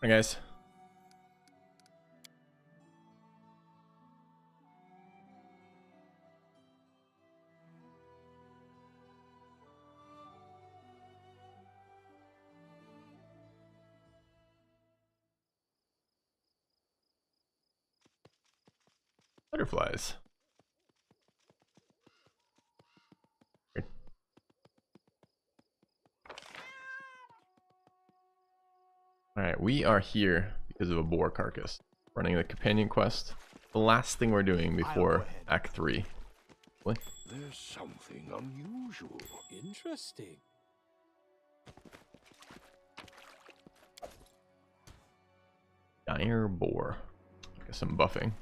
Hi guys. Butterflies. Alright, we are here because of a boar carcass. Running the companion quest. The last thing we're doing before Act 3. What? There's something unusual. Interesting. Dire boar. Guess some buffing.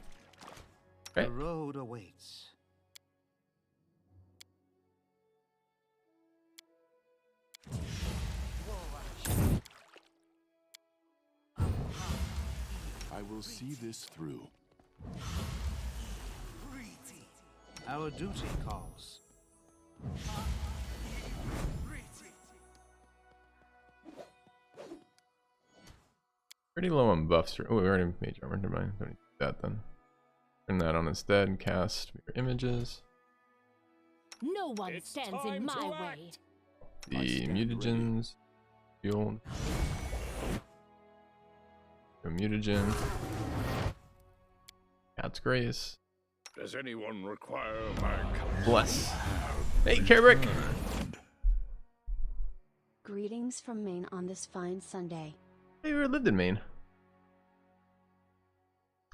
Okay. The road awaits. I will see this through. Our duty calls. Pretty low on buffs. Oh, we already made armor. Never mind. Don't need that then. Turn that on instead and cast mirror images. No one stands in my way. The mutagens. Fueled. A mutagen. Cat's Grace. Does anyone require my Bless. Hey, Kerrick! Greetings from Maine on this fine Sunday. I never lived in Maine.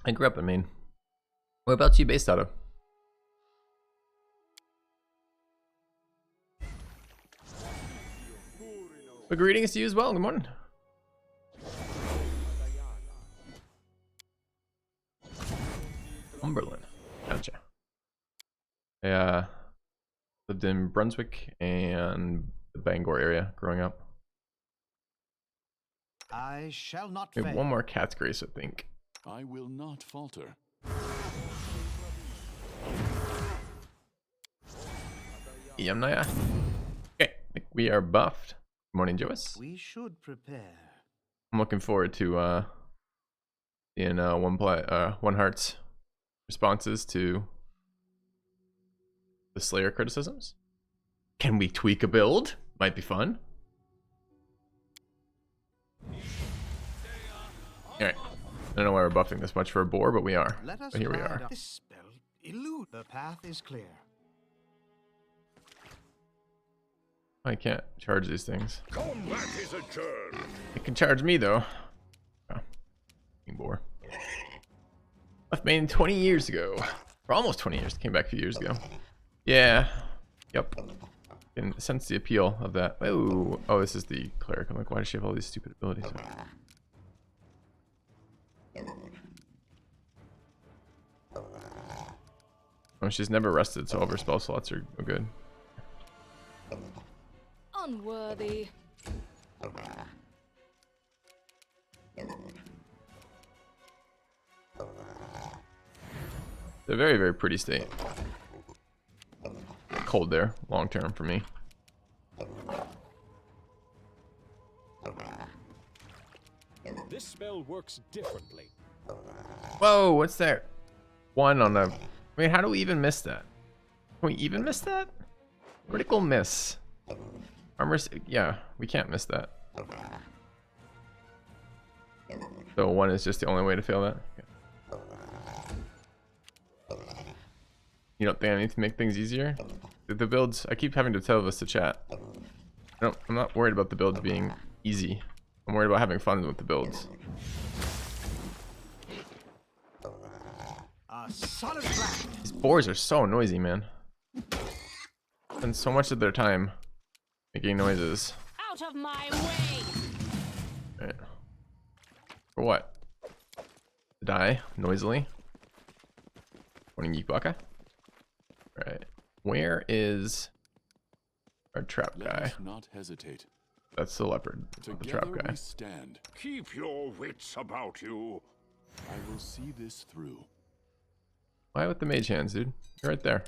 I grew up in Maine. Whereabouts are you based out of? Well, greetings to you as well. Good morning. Cumberland. Gotcha. I lived in Brunswick and the Bangor area growing up. I shall not We have fail. one more Cat's Grace, I think. I will not falter. Yamnaya. Okay, I think we are buffed. Good morning, Jois. We should prepare. I'm looking forward to seeing One Heart's responses to the Slayer criticisms. Can we tweak a build? Might be fun. Alright. I don't know why we're buffing this much for a boar, but we are. Let us But here we ride are. up. This spell elude. The path is clear. I can't charge these things. Combat is adjourned. It can charge me though. Oh. Boar. Left Maine 20 years ago. Or almost 20 years. Came back a few years ago. Yeah. Yep. Can sense the appeal of that. Oh, this is the cleric. I'm like, why does she have all these stupid abilities? Oh, she's never rested, so all of her spell slots are good. Unworthy. It's a very, very pretty state. Cold there, long term for me. This spell works differently. Whoa, what's that? One on a... I mean, how do we even miss that? Can we even miss that? Critical miss. Armor... Yeah, we can't miss that. So one is just the only way to fail that? Okay. You don't think I need to make things easier? The builds... I keep having to tell this to chat. I'm not worried about the builds being easy. I'm worried about having fun with the builds. Solid plan. These boars are so noisy, man. Spend so much of their time making noises. Out of my way. Right. For what? To die noisily? Morning, Geekbaka. Right. Where is our trap Let guy? us not hesitate. That's the leopard. That's not the trap Together guy. we stand. Keep your wits about you. I will see this through. Why with the mage hands, dude? You're right there.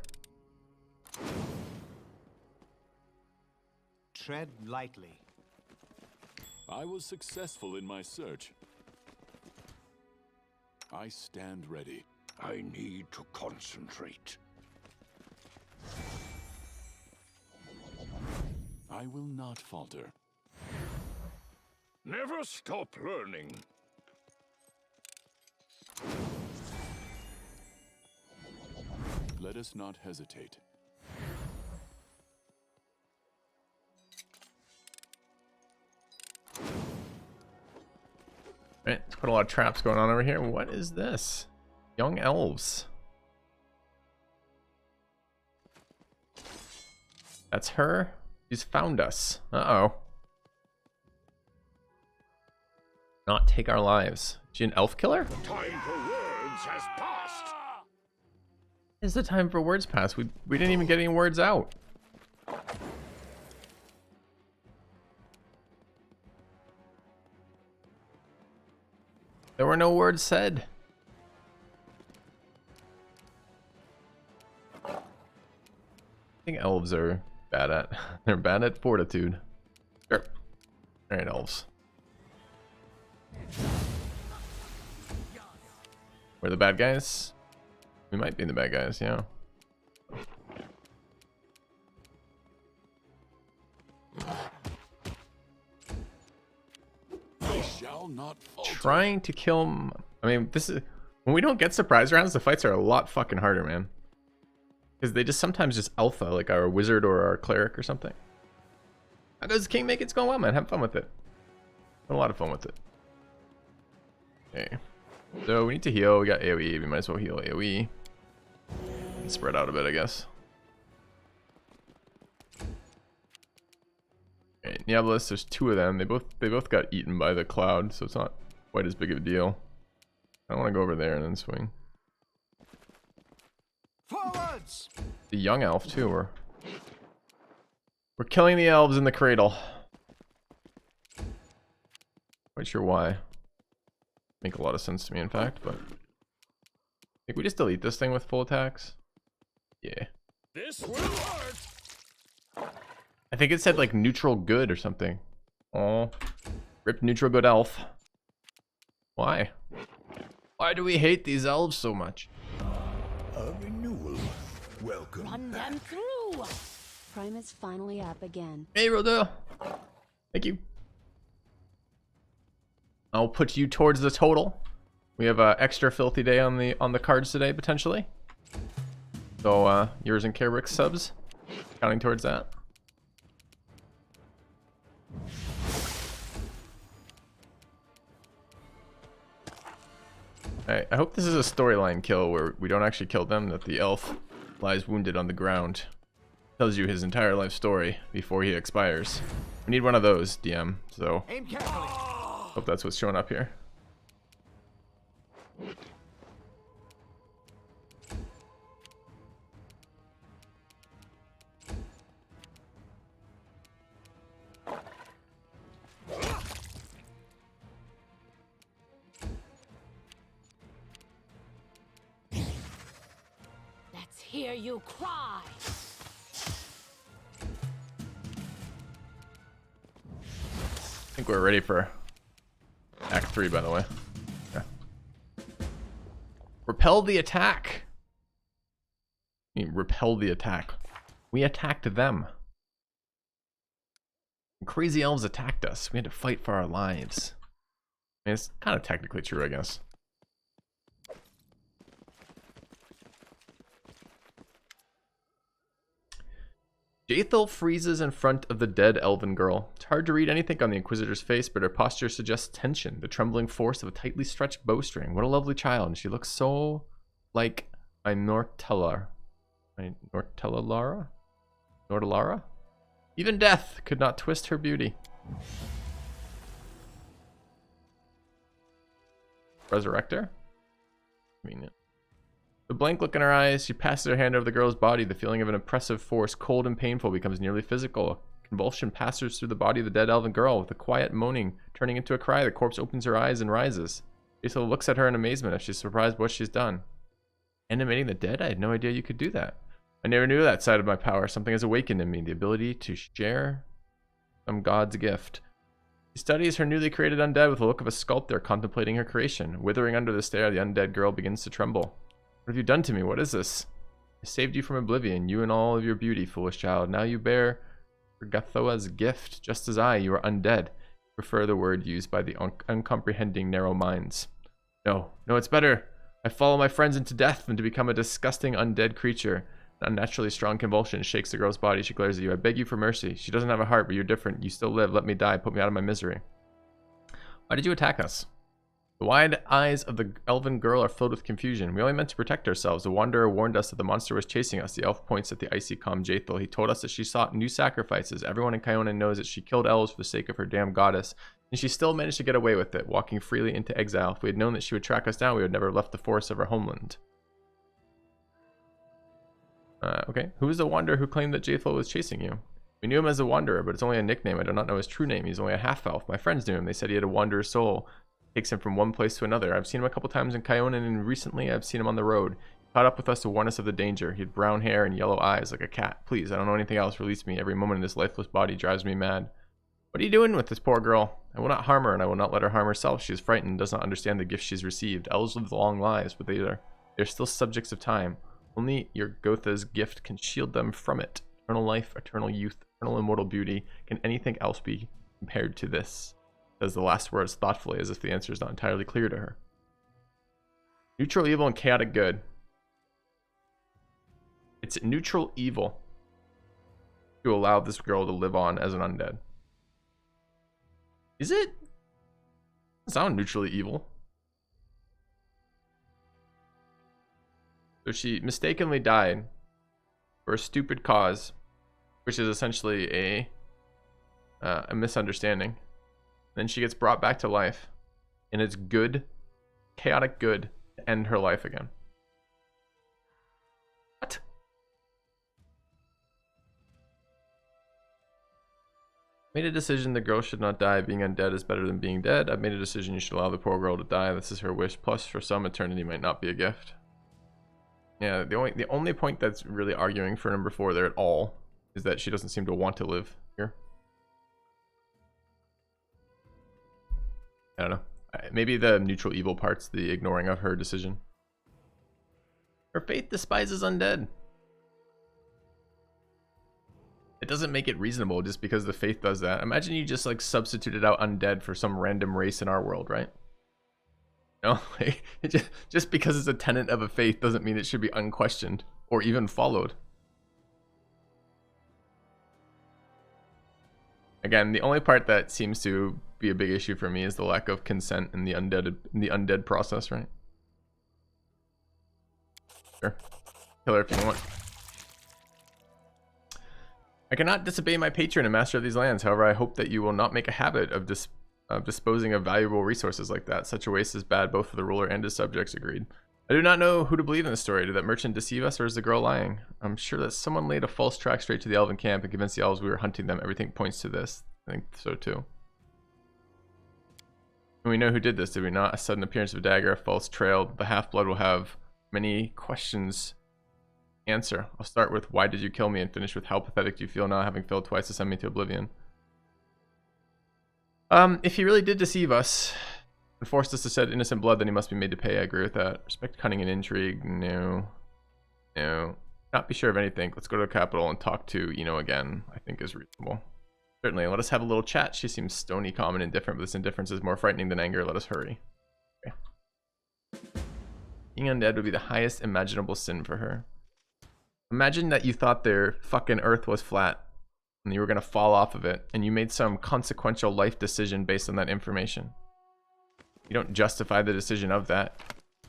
Tread lightly. I was successful in my search. I stand ready. I need to concentrate. I will not falter. Never stop learning. Let us not hesitate. Right, there's quite a lot of traps going on over here. What is this? Young elves. That's her? She's found us. Uh-oh. Not take our lives. Is she an elf killer? Time for words has passed. Is the time for words passed? We didn't even get any words out. There were no words said. I think elves are bad at. They're bad at fortitude. Sure. All right, elves. We're the bad guys. We might be the bad guys, yeah. I shall not falter. Trying to kill him. I mean, this is when we don't get surprise rounds. The fights are a lot fucking harder, man. Because they just sometimes just alpha, like our wizard or our cleric or something. How goes the Kingmaker? It's going well, man. Have fun with it. Had a lot of fun with it. Okay. So we need to heal. We got AoE. We might as well heal AoE. And spread out a bit, I guess. Okay, Diablos, there's two of them. They both got eaten by the cloud, so it's not quite as big of a deal. I want to go over there and then swing. Forwards! The young elf too. We're killing the elves in the cradle. Quite sure why. Make a lot of sense to me, in fact, but I think we just delete this thing with full attacks. Yeah. This will hurt. I think it said like neutral good or something. Oh, rip neutral good elf. Why? Why do we hate these elves so much? A renewal. Welcome. Run them through. Prime is finally up again. Hey, Rodo. Thank you. I'll put you towards the total. We have an extra filthy day on the cards today potentially. So yours and Kerrick's subs, counting towards that. Alright, I hope this is a storyline kill where we don't actually kill them, that the elf lies wounded on the ground. Tells you his entire life story before he expires. We need one of those, DM, so Aim carefully. hope that's what's showing up here. Let's hear you cry. I think we're ready for Act 3, by the way. Yeah. Repel the attack. I mean, repel the attack. We attacked them. Crazy elves attacked us. We had to fight for our lives. I mean, it's kind of technically true, I guess. Jaethel freezes in front of the dead elven girl. It's hard to read anything on the Inquisitor's face, but her posture suggests tension, the trembling force of a tightly stretched bowstring. What a lovely child, and she looks so like my Nortellar. My Nortellara? Nortellara? Even death could not twist her beauty. Resurrector? Convenient. The blank look in her eyes, she passes her hand over the girl's body. The feeling of an oppressive force, cold and painful, becomes nearly physical. A convulsion passes through the body of the dead elven girl. With a quiet moaning turning into a cry, the corpse opens her eyes and rises. Jaethel looks at her in amazement as she's surprised what she's done. Animating the dead? I had no idea you could do that. I never knew that side of my power. Something has awakened in me, the ability to share some god's gift. She studies her newly created undead with the look of a sculptor contemplating her creation. Withering under the stare, the undead girl begins to tremble. What have you done to me? What is this? I saved you from oblivion, you and all of your beauty, foolish child. Now you bear Gathoa's gift, just as you are undead. Prefer the word used by the uncomprehending narrow minds. No, it's better. I follow my friends into death than to become a disgusting undead creature. An unnaturally strong convulsion shakes the girl's body. She glares at you. I beg you for mercy. She doesn't have a heart, but you're different. You still live. Let me die. Put me out of my misery. Why did you attack us? The wide eyes of the elven girl are filled with confusion. We only meant to protect ourselves. The wanderer warned us that the monster was chasing us. The elf points at the icy calm Jaethal. He told us that she sought new sacrifices. Everyone in Kiona knows that she killed elves for the sake of her damn goddess. And she still managed to get away with it, walking freely into exile. If we had known that she would track us down, we would never have left the forests of our homeland. Okay. Who is the wanderer who claimed that Jaethal was chasing you? We knew him as a wanderer, but it's only a nickname. I do not know his true name. He's only a half-elf. My friends knew him. They said he had a wanderer's soul. Takes him from one place to another. I've seen him a couple times in Kiona, and recently I've seen him on the road. He caught up with us to warn us of the danger. He had brown hair and yellow eyes like a cat. Please, I don't know anything else. Release me. Every moment in this lifeless body drives me mad. What are you doing with this poor girl? I will not harm her, and I will not let her harm herself. She is frightened and does not understand the gift she's received. Elves live long lives, but they're still subjects of time. Only your Gotha's gift can shield them from it. Eternal life, eternal youth, eternal immortal beauty. Can anything else be compared to this? Says the last words thoughtfully, as if the answer is not entirely clear to her. Neutral evil and chaotic good. It's neutral evil to allow this girl to live on as an undead. Is it? It's not neutrally evil. So she mistakenly died for a stupid cause, which is essentially a misunderstanding. Then she gets brought back to life, and it's good, chaotic good, to end her life again. What? Made a decision the girl should not die. Being undead is better than being dead. I've made a decision you should allow the poor girl to die. This is her wish. Plus, for some, eternity might not be a gift. Yeah, the only point that's really arguing for number 4 there at all is that she doesn't seem to want to live here. I don't know. Maybe the neutral evil part's the ignoring of her decision. Her faith despises undead. It doesn't make it reasonable just because the faith does that. Imagine you just like substituted out undead for some random race in our world, right? No, like, just because it's a tenet of a faith doesn't mean it should be unquestioned or even followed. Again, the only part that seems to be a big issue for me is the lack of consent in the undead process, right? Sure. Kill her if you want. I cannot disobey my patron and master of these lands. However, I hope that you will not make a habit of disposing of valuable resources like that. Such a waste is bad both for the ruler and his subjects. Agreed. I do not know who to believe in this story. Did that merchant deceive us, or is the girl lying? I'm sure that someone laid a false track straight to the elven camp and convinced the elves we were hunting them. Everything points to this. I think so too. And we know who did this, did we not? A sudden appearance of a dagger, a false trail. The half-blood will have many questions. Answer. I'll start with why did you kill me and finish with how pathetic do you feel now, having failed twice to send me to oblivion. If he really did deceive us and forced us to shed innocent blood, then he must be made to pay. I agree with that. Respect cunning and intrigue. No. Not be sure of anything. Let's go to the capital and talk to Eno again, I think is reasonable. Certainly. Let us have a little chat. She seems stony, calm, and indifferent, but this indifference is more frightening than anger. Let us hurry. Okay. Being undead would be the highest imaginable sin for her. Imagine that you thought their fucking earth was flat and you were going to fall off of it, and you made some consequential life decision based on that information. You don't justify the decision of that.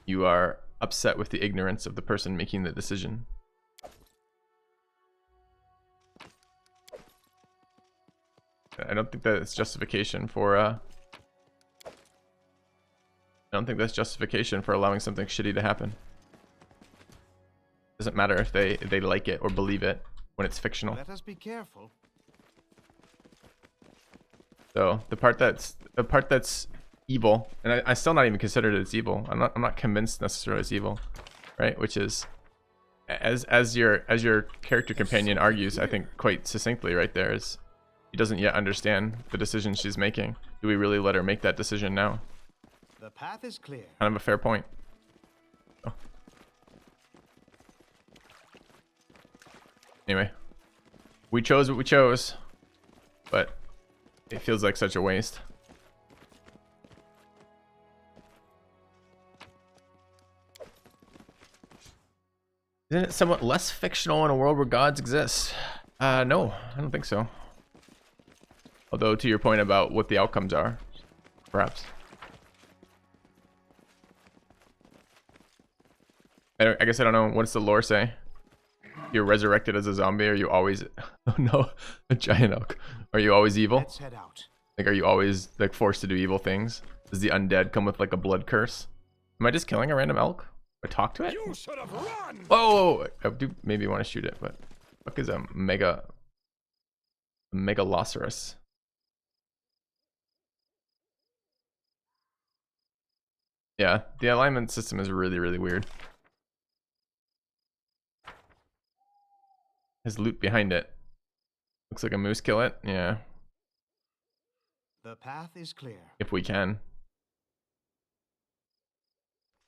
You are upset with the ignorance of the person making the decision. I don't think that it's justification for I don't think that's justification for allowing something shitty to happen. Doesn't matter if they like it or believe it when it's fictional. Let us be careful. So the part that's evil, and I still not even considered it as evil. I'm not convinced necessarily it's evil, right? Which is as your character companion argues, I think quite succinctly right there, is She doesn't yet understand the decision she's making. Do we really let her make that decision now? The path is clear. Kind of a fair point. Oh. Anyway, we chose what we chose, but it feels like such a waste. Isn't it somewhat less fictional in a world where gods exist? No, I don't think so. Although, to your point about what the outcomes are, perhaps. I guess I don't know. What does the lore say? You're resurrected as a zombie. Are you always... Oh no, a giant elk. Are you always evil? Let's head out. Like, are you always like forced to do evil things? Does the undead come with like a blood curse? Am I just killing a random elk? I talk to it? You should have run. Whoa! I do maybe want to shoot it, but fuck is a megalosaurus? Yeah, the alignment system is really, really weird. There's loot behind it. Looks like a moose kill it. Yeah, The path is clear. if we can.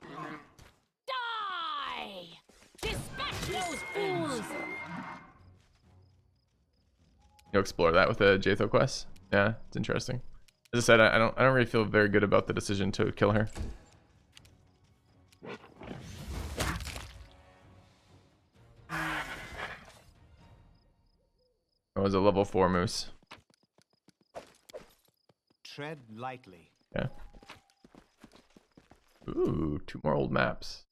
Die! Dispatch those fools! You'll explore that with a Jatho quest. Yeah, it's interesting. As I said, I don't really feel very good about the decision to kill her. It was a level 4 moose. Tread lightly. Yeah. Ooh, 2 more old maps.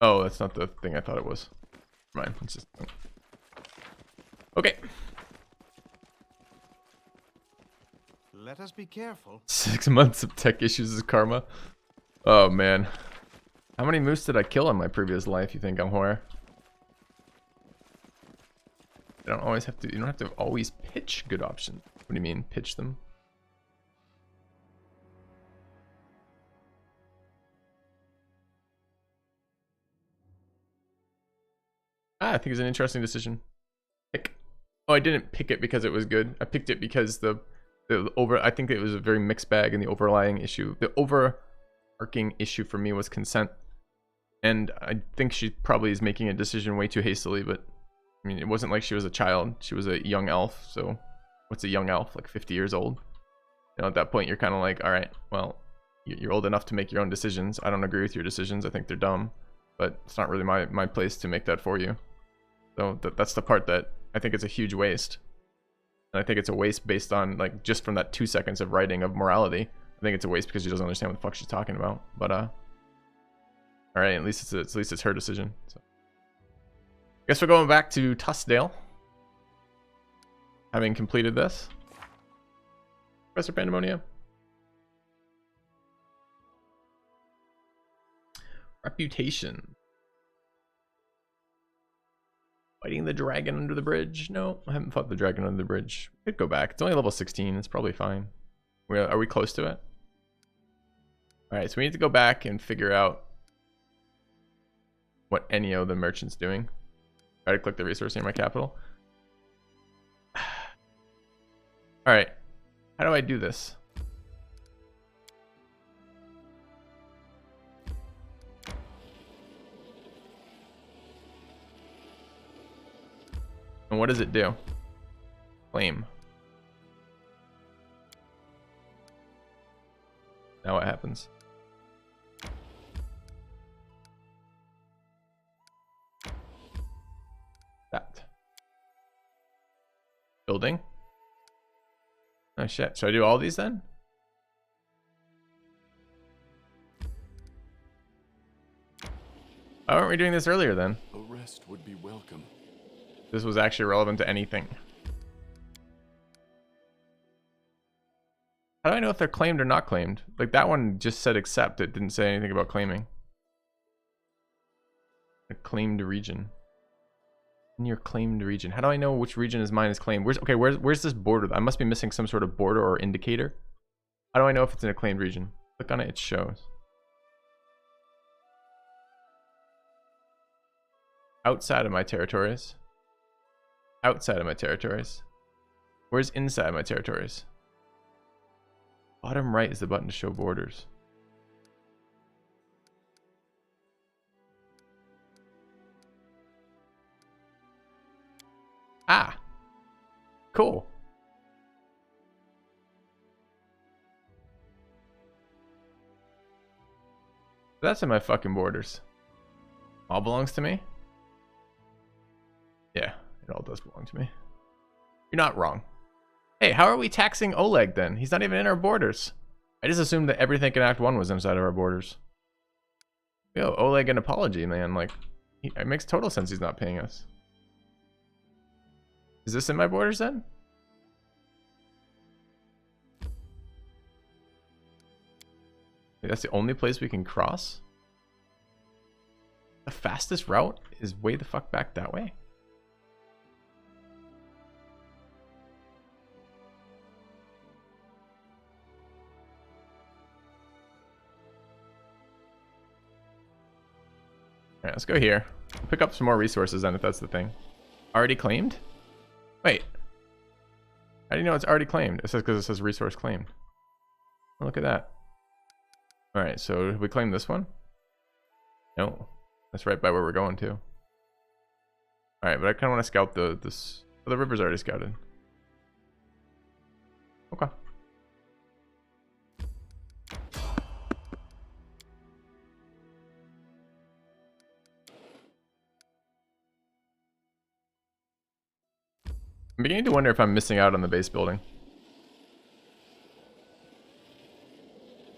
Oh, that's not the thing I thought it was. Never mind. It's just... Okay. Let us be careful. 6 months of tech issues is karma. Oh man. How many moose did I kill in my previous life, you think, Amhor? You don't always have to, you don't have to always pitch good options. What do you mean, pitch them? I think it's an interesting decision. Pick. Oh, I didn't pick it because it was good. I picked it because I think it was a very mixed bag, and the overlying issue, the overarching issue for me was consent. And I think she probably is making a decision way too hastily, but I mean, it wasn't like she was a child. She was a young elf, so what's a young elf? Like 50 years old? You know, at that point, you're kind of like, all right, well, you're old enough to make your own decisions. I don't agree with your decisions. I think they're dumb, but it's not really my place to make that for you. So that's the part that I think it's a huge waste. And I think it's a waste based on, like, just from that 2 seconds of writing of morality. I think it's a waste because she doesn't understand what the fuck she's talking about. But, all right, at least it's her decision. So. Guess we're going back to Tussdale. Having completed this. Professor Pandemonium. Reputation. Fighting the dragon under the bridge. No, I haven't fought the dragon under the bridge. Could go back. It's only level 16. It's probably fine. Are we close to it? Alright, so we need to go back and figure out what Ennio the merchant's doing. Try to click the resource near my capital. Alright. How do I do this? And what does it do? Claim. Now what happens? That. Building. Oh shit. Should I do all these then? Why weren't we doing this earlier then? A rest would be welcome. This was actually relevant to anything. How do I know if they're claimed or not claimed? Like, that one just said accept. It didn't say anything about claiming. A claimed region. In your claimed region. How do I know which region is mine is claimed? Where's this border? I must be missing some sort of border or indicator. How do I know if it's in a claimed region? Click on it, it shows. Outside of my territories. Outside of my territories. Where's inside my territories? Bottom right is the button to show borders. Ah, cool. That's in my fucking borders. All belongs to me? Yeah, it all does belong to me. You're not wrong. Hey, how are we taxing Oleg then? He's not even in our borders. I just assumed that everything in Act 1 was inside of our borders. Yo, Oleg, an apology, man. Like, it makes total sense he's not paying us. Is this in my borders then? That's the only place we can cross? The fastest route is way the fuck back that way? Alright, let's go here. Pick up some more resources then if that's the thing. Already claimed? Wait. How do you know it's already claimed? It says because it says resource claimed. Oh, look at that. Alright, so have we claimed this one? No. That's right by where we're going to. Alright, but I kind of want to scout this. Oh, the river's already scouted. Okay. I'm beginning to wonder if I'm missing out on the base building.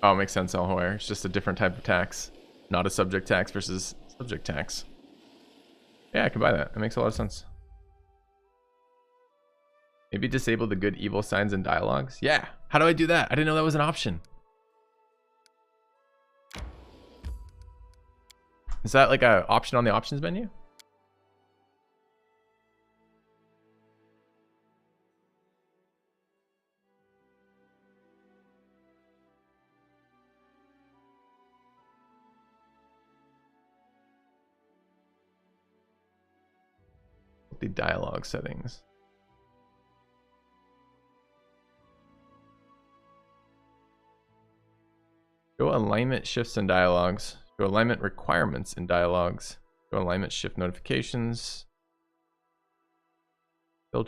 Oh, it makes sense, Alhoir. It's just a different type of tax. Not a subject tax versus subject tax. Yeah, I can buy that. It makes a lot of sense. Maybe disable the good evil signs and dialogues? Yeah. How do I do that? I didn't know that was an option. Is that like an option on the options menu? The dialogue settings. Show alignment shifts and dialogues. Show alignment requirements in dialogues. Show alignment shift notifications. Skill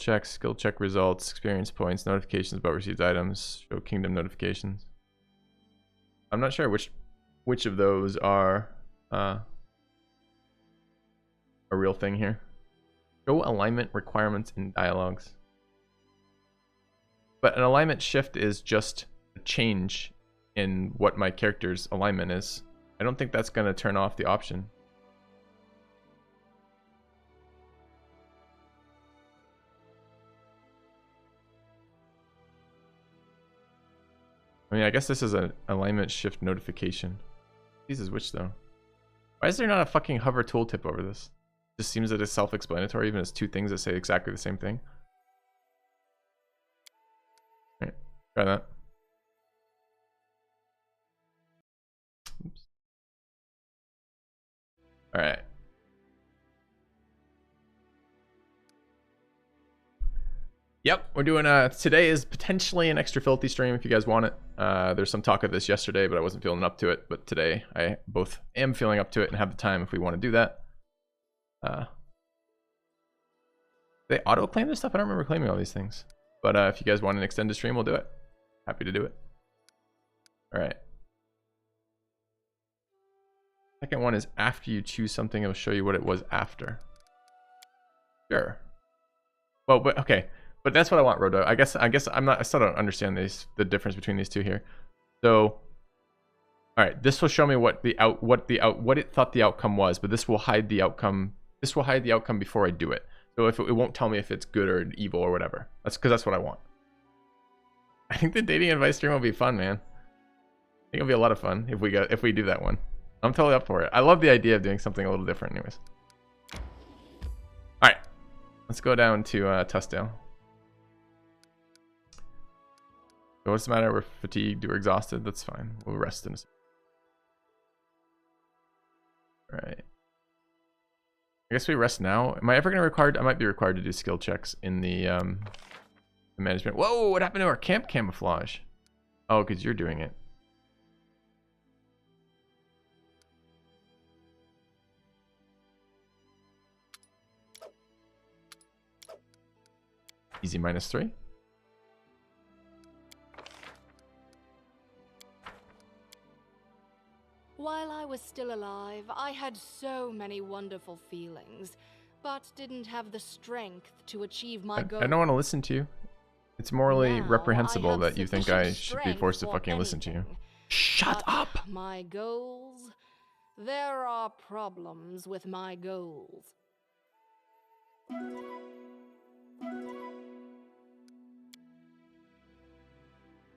check results, experience points, notifications about received items. Show kingdom notifications. I'm not sure which of those are a real thing here. Show alignment requirements in dialogues. But an alignment shift is just a change in what my character's alignment is. I don't think that's going to turn off the option. I mean, I guess this is an alignment shift notification. This is which though? Why is there not a fucking hover tooltip over this? Just seems that it's self-explanatory, even as two things that say exactly the same thing. Alright, try that. Oops. Alright. Yep, we're doing today is potentially an extra filthy stream if you guys want it. There's some talk of this yesterday, but I wasn't feeling up to it. But today I both am feeling up to it and have the time if we want to do that. They auto claim this stuff? I don't remember claiming all these things. But if you guys want an extended stream, we'll do it. Happy to do it. All right. Second one is after you choose something, it'll show you what it was after. Sure. Well, but okay. But that's what I want, Rodo. I guess I still don't understand the difference between these two here. So, all right, this will show me what it thought the outcome was, but this will hide the outcome. This will hide the outcome before I do it. So if it won't tell me if it's good or evil or whatever. That's because that's what I want. I think the dating advice stream will be fun, man. I think it'll be a lot of fun if we do that one. I'm totally up for it. I love the idea of doing something a little different, anyways. All right, let's go down to Tussdale. So what's the matter? We're fatigued. We're exhausted. That's fine. We'll rest in a second. All right. I guess we rest now. Am I ever going to I might be required to do skill checks in the The management. Whoa, what happened to our camp camouflage? Oh, because you're doing it. Easy -3. While I was still alive, I had so many wonderful feelings, but didn't have the strength to achieve my goal. I don't want to listen to you. It's morally Now reprehensible I have that you think I sufficient should be forced to strength for fucking listen to you. anything. Shut But up! my goals? There are problems with my goals.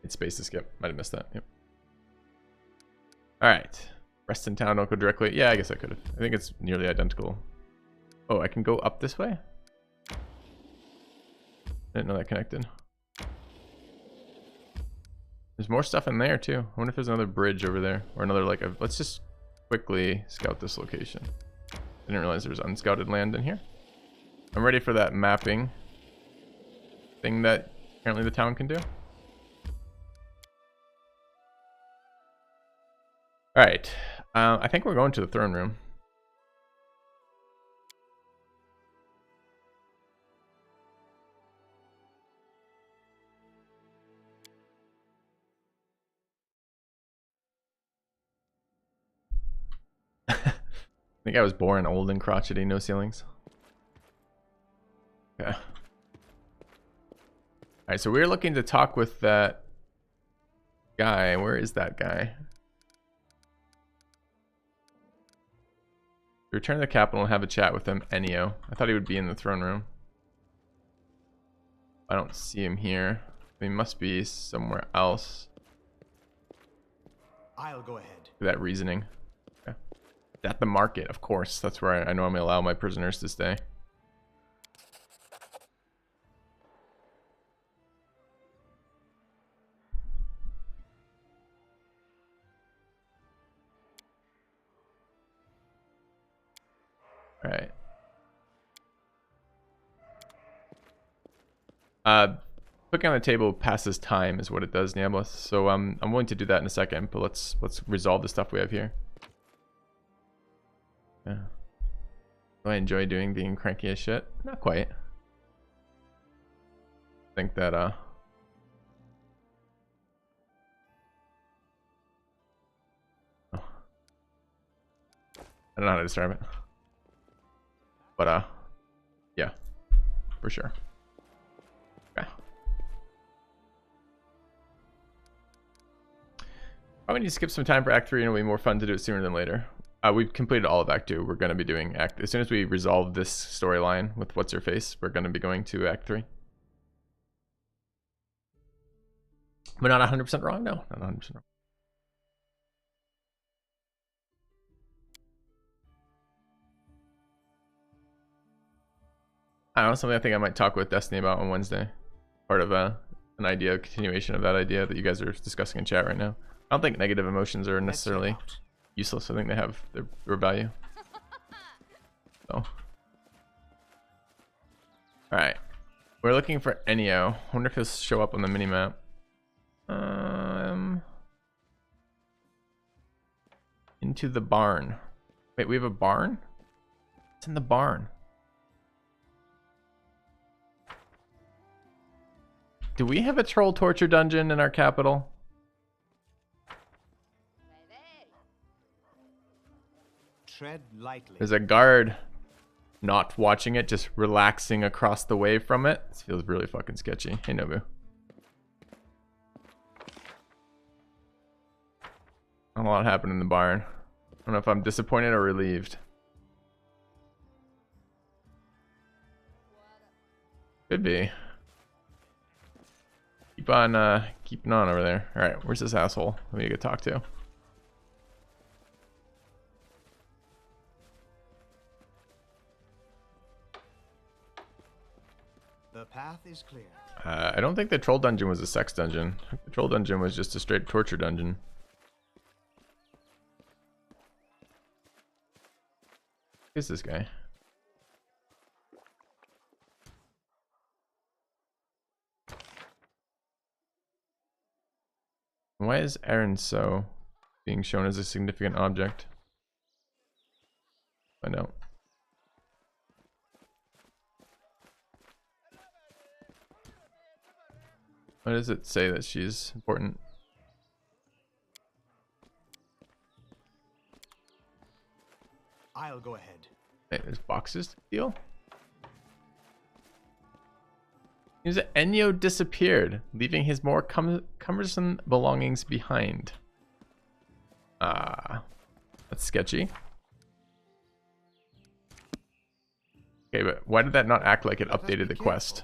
It's space to skip. Might have missed that. Yep. Alright. Rest in town, don't go directly. Yeah, I guess I could have. I think it's nearly identical. Oh, I can go up this way? Didn't know that connected. There's more stuff in there too. I wonder if there's another bridge over there. Or another like let's just quickly scout this location. Didn't realize there's unscouted land in here. I'm ready for that mapping thing that apparently the town can do. Alright. I think we're going to the throne room. I think I was born old and crotchety, no ceilings. Okay. Alright, so we're looking to talk with that guy. Where is that guy? Return to the capital and have a chat with him, Ennio. I thought he would be in the throne room. I don't see him here. He must be somewhere else. I'll go ahead. That reasoning. Okay. At the market, of course. That's where I normally allow my prisoners to stay. Alright. Clicking on the table passes time is what it does, Niablos. So I'm willing to do that in a second, but let's resolve the stuff we have here. Yeah. Do I enjoy being cranky as shit? Not quite. I think that oh. I don't know how to describe it. But yeah, for sure. Okay. Probably need to skip some time for Act 3 and it'll be more fun to do it sooner than later. We've completed all of Act 2. We're going to be doing as soon as we resolve this storyline with What's Her Face, we're going to be going to Act 3. But not 100% wrong? No, not 100% wrong. I don't know, something I think I might talk with Destiny about on Wednesday. Part of an idea, a continuation of that idea that you guys are discussing in chat right now. I don't think negative emotions are necessarily useless. I think they have their value. So. Alright. We're looking for Ennio. I wonder if he'll show up on the minimap. Into the barn. Wait, we have a barn? What's in the barn? Do we have a troll torture dungeon in our capital? Tread lightly. There's a guard not watching it, just relaxing across the way from it. This feels really fucking sketchy. Hey, Nobu. Not a lot happened in the barn. I don't know if I'm disappointed or relieved. Could be. Keep on keeping on over there. Alright, where's this asshole we need to talk to? The path is clear. I don't think the troll dungeon was a sex dungeon. The troll dungeon was just a straight torture dungeon. Who's this guy? Why is Aaron so being shown as a significant object? Find out. Why does it say that she's important? I'll go ahead. Hey, there's boxes to deal. Seems that Ennio disappeared, leaving his more cumbersome belongings behind. Ah, that's sketchy. Okay, but why did that not act like it updated the quest?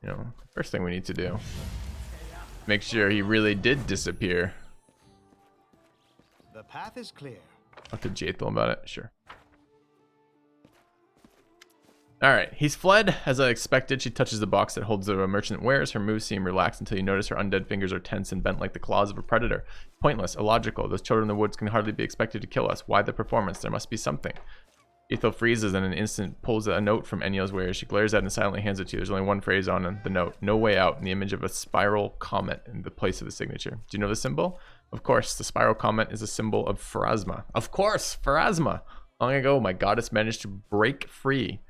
You know, first thing we need to do, make sure he really did disappear. The path is clear. Talk to Jathel about it, sure. Alright, he's fled. As I expected, she touches the box that holds the merchant wares. Her moves seem relaxed until you notice her undead fingers are tense and bent like the claws of a predator. Pointless, illogical. Those children in the woods can hardly be expected to kill us. Why the performance? There must be something. Ethel freezes and in an instant pulls a note from Ennio's wares. She glares at it and silently hands it to you. There's only one phrase on the note. No way out, and the image of a spiral comet in the place of the signature. Do you know the symbol? Of course, the spiral comet is a symbol of Pharasma. Of course, Pharasma! Long ago, my goddess managed to break free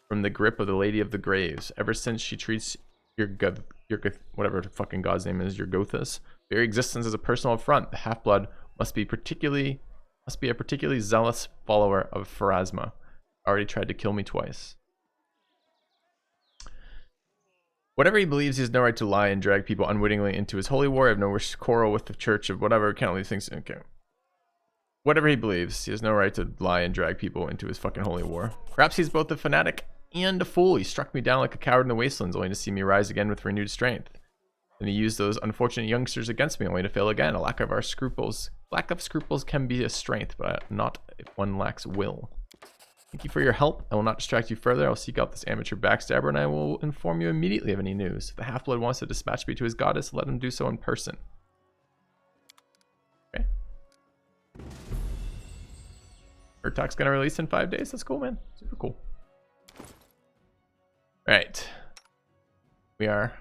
from the grip of the Lady of the Graves. Ever since she treats your whatever the fucking god's name is, your Gothas, very existence as a personal affront. The half-blood must be a particularly zealous follower of Pharasma. Already tried to kill me twice. Whatever he believes, he has no right to lie and drag people unwittingly into his holy war. I have no quarrel with the church of whatever. Can't leave things. Okay. Whatever he believes, he has no right to lie and drag people into his fucking holy war. Perhaps he's both a fanatic and a fool. He struck me down like a coward in the wastelands, only to see me rise again with renewed strength. Then he used those unfortunate youngsters against me, only to fail again. A lack of scruples can be a strength, but not if one lacks will. Thank you for your help. I will not distract you further. I'll seek out this amateur backstabber, and I will inform you immediately of any news. If the half-blood wants to dispatch me to his goddess, let him do so in person. Okay. Urtak's gonna release in 5 days. That's cool, man. Super cool. Alright. We are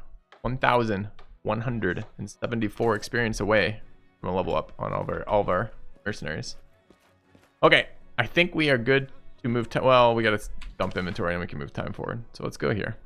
1,174 experience away from a level up on all of our mercenaries. Okay, I think we are good to move time. Well, we gotta dump inventory and we can move time forward. So let's go here.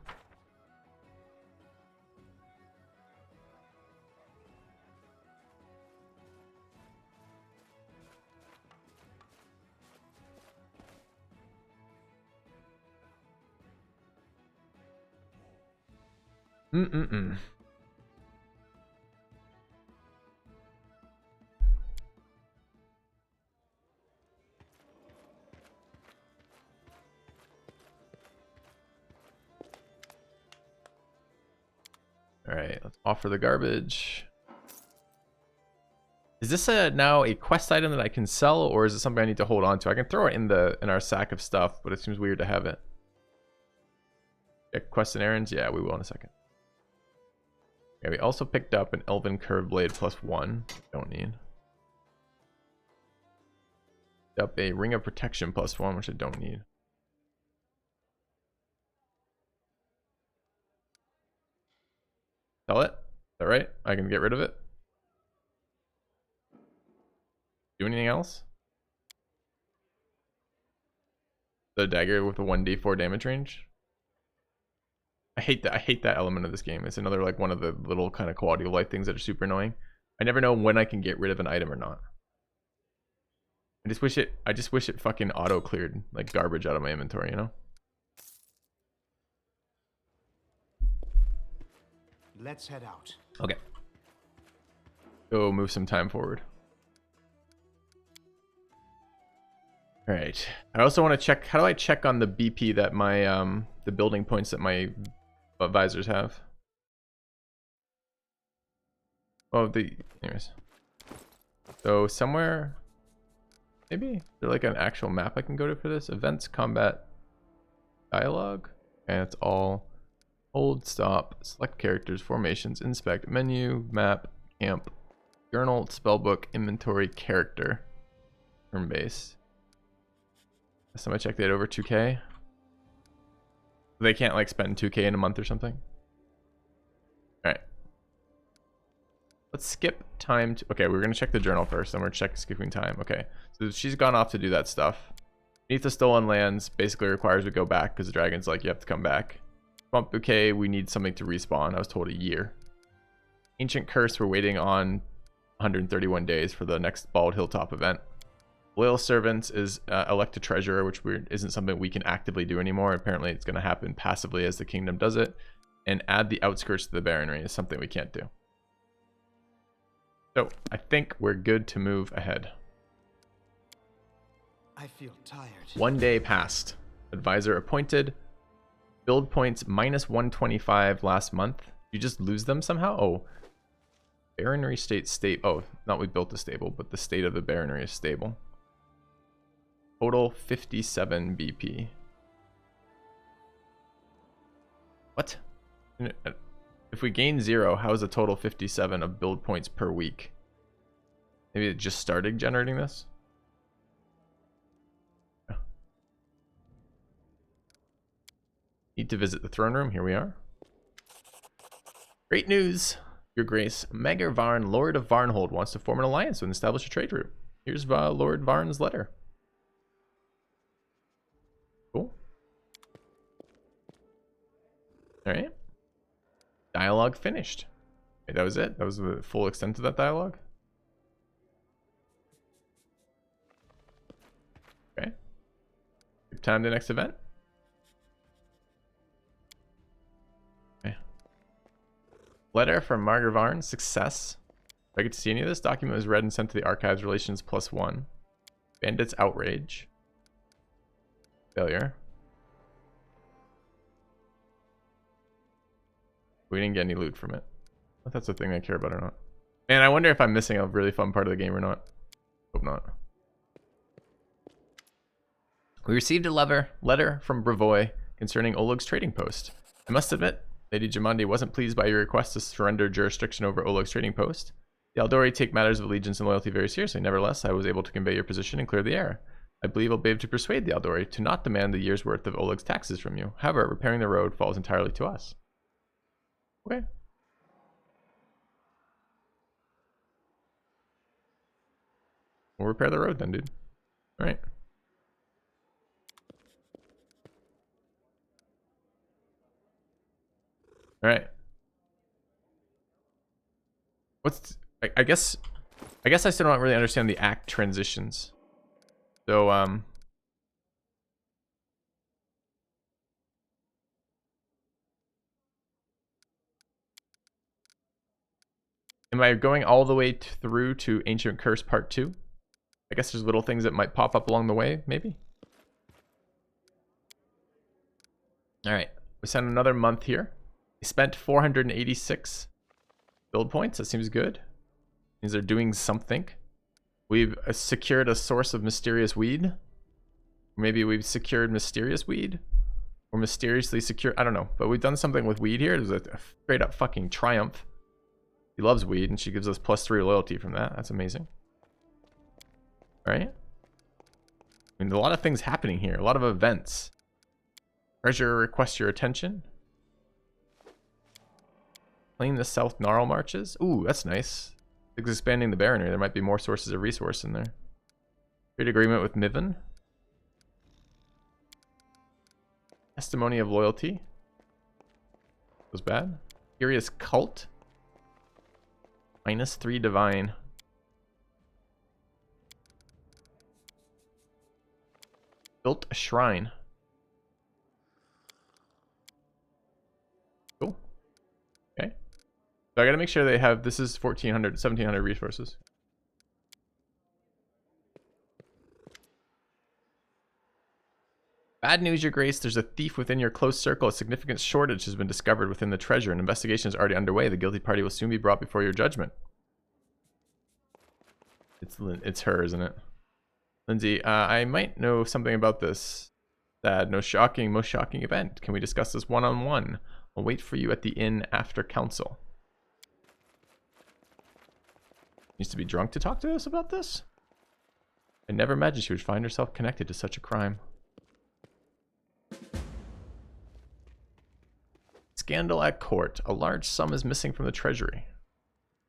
All right, let's offer the garbage. Is this now a quest item that I can sell, or is it something I need to hold on to? I can throw it in our sack of stuff, but it seems weird to have it. Quests and errands, yeah, we will in a second. Yeah, we also picked up an Elven Curved Blade +1. Don't need. Picked up a Ring of Protection +1, which I don't need. Sell it? Is that right? I can get rid of it? Do anything else? The dagger with the 1d4 damage range? I hate that element of this game. It's another like one of the little kind of quality of life things that are super annoying. I never know when I can get rid of an item or not. I just wish it fucking auto cleared like garbage out of my inventory, you know? Let's head out. Okay. Go move some time forward. All right. I also want to check. How do I check on the BP that my the building points that my advisors have? Oh, anyways. So somewhere, maybe is there like an actual map I can go to for this? Events, combat, dialogue, and it's all hold, stop, select characters, formations, inspect, menu, map, camp, journal, spellbook, inventory, character, turn base. Last time I checked it over 2K. They can't like spend 2K in a month or something. All right. Let's skip time to, okay, we're gonna check the journal first, then we're skipping time. Okay, so she's gone off to do that stuff. Beneath the Stolen Lands basically requires we go back because the dragon's like, you have to come back. Swamp Bouquet, we need something to respawn. I was told a year. Ancient Curse, we're waiting on 131 days for the next Bald Hilltop event. Loyal Servants is elect a treasurer, which isn't something we can actively do anymore. Apparently it's going to happen passively as the kingdom does it. And add the outskirts to the baronry is something we can't do. So I think we're good to move ahead. I feel tired. 1 day passed. Advisor appointed. Build points minus 125 last month. You just lose them somehow? Oh. Baronry state. Oh, not we built the stable, but the state of the baronry is stable. Total 57 BP. What? If we gain 0, how is a total 57 of build points per week? Maybe it just started generating this? Need to visit the throne room. Here we are. Great news, Your Grace. Magar Varn, Lord of Varnhold, wants to form an alliance and establish a trade route. Here's Lord Varn's letter. Cool. Alright. Dialogue finished. Okay, that was it? That was the full extent of that dialogue? Okay. Good time to next event. Okay. Letter from Magar Varn. Success. Do I get to see any of this? Document was read and sent to the archives. Relations +1. Bandits outrage. Failure. We didn't get any loot from it. If that's the thing I care about or not. And I wonder if I'm missing a really fun part of the game or not. Hope not. We received a letter from Brevoy concerning Olug's trading post. I must admit, Lady Jamandi wasn't pleased by your request to surrender jurisdiction over Olug's trading post. The Aldori take matters of allegiance and loyalty very seriously. Nevertheless, I was able to convey your position and clear the air. I believe I'll be able to persuade the Aldori to not demand the year's worth of Olug's taxes from you. However, repairing the road falls entirely to us. Okay. We'll repair the road then, dude. Alright. Alright. What's... I guess I still don't really understand the act transitions. So, am I going all the way through to Ancient Curse Part 2? I guess there's little things that might pop up along the way, maybe? Alright, we spent another month here. We spent 486 build points. That seems good. Means they're doing something. We've secured a source of mysterious weed. Maybe we've secured mysterious weed. Or mysteriously secured, I don't know. But we've done something with weed here. It was a straight up fucking triumph. She loves weed, and she gives us +3 loyalty from that. That's amazing. Right? I mean, a lot of things happening here. A lot of events. Treasurer requests your attention. Clean the South Gnarl Marches. Ooh, that's nice. It's expanding the baronry. There might be more sources of resource in there. Trade agreement with Mivan. Testimony of loyalty. Was bad. Curious cult. -3 divine. Built a shrine. Cool. Okay. So I gotta make sure they have, this is 1400, 1700 resources. Bad news, Your Grace. There's a thief within your close circle. A significant shortage has been discovered within the treasure. An investigation is already underway. The guilty party will soon be brought before your judgment. It's her, isn't it? Lindsay, I might know something about this. Sad, most shocking event. Can we discuss this one-on-one? I'll wait for you at the inn after council. Needs to be drunk to talk to us about this? I never imagined she would find herself connected to such a crime. Scandal at court. A large sum is missing from the treasury.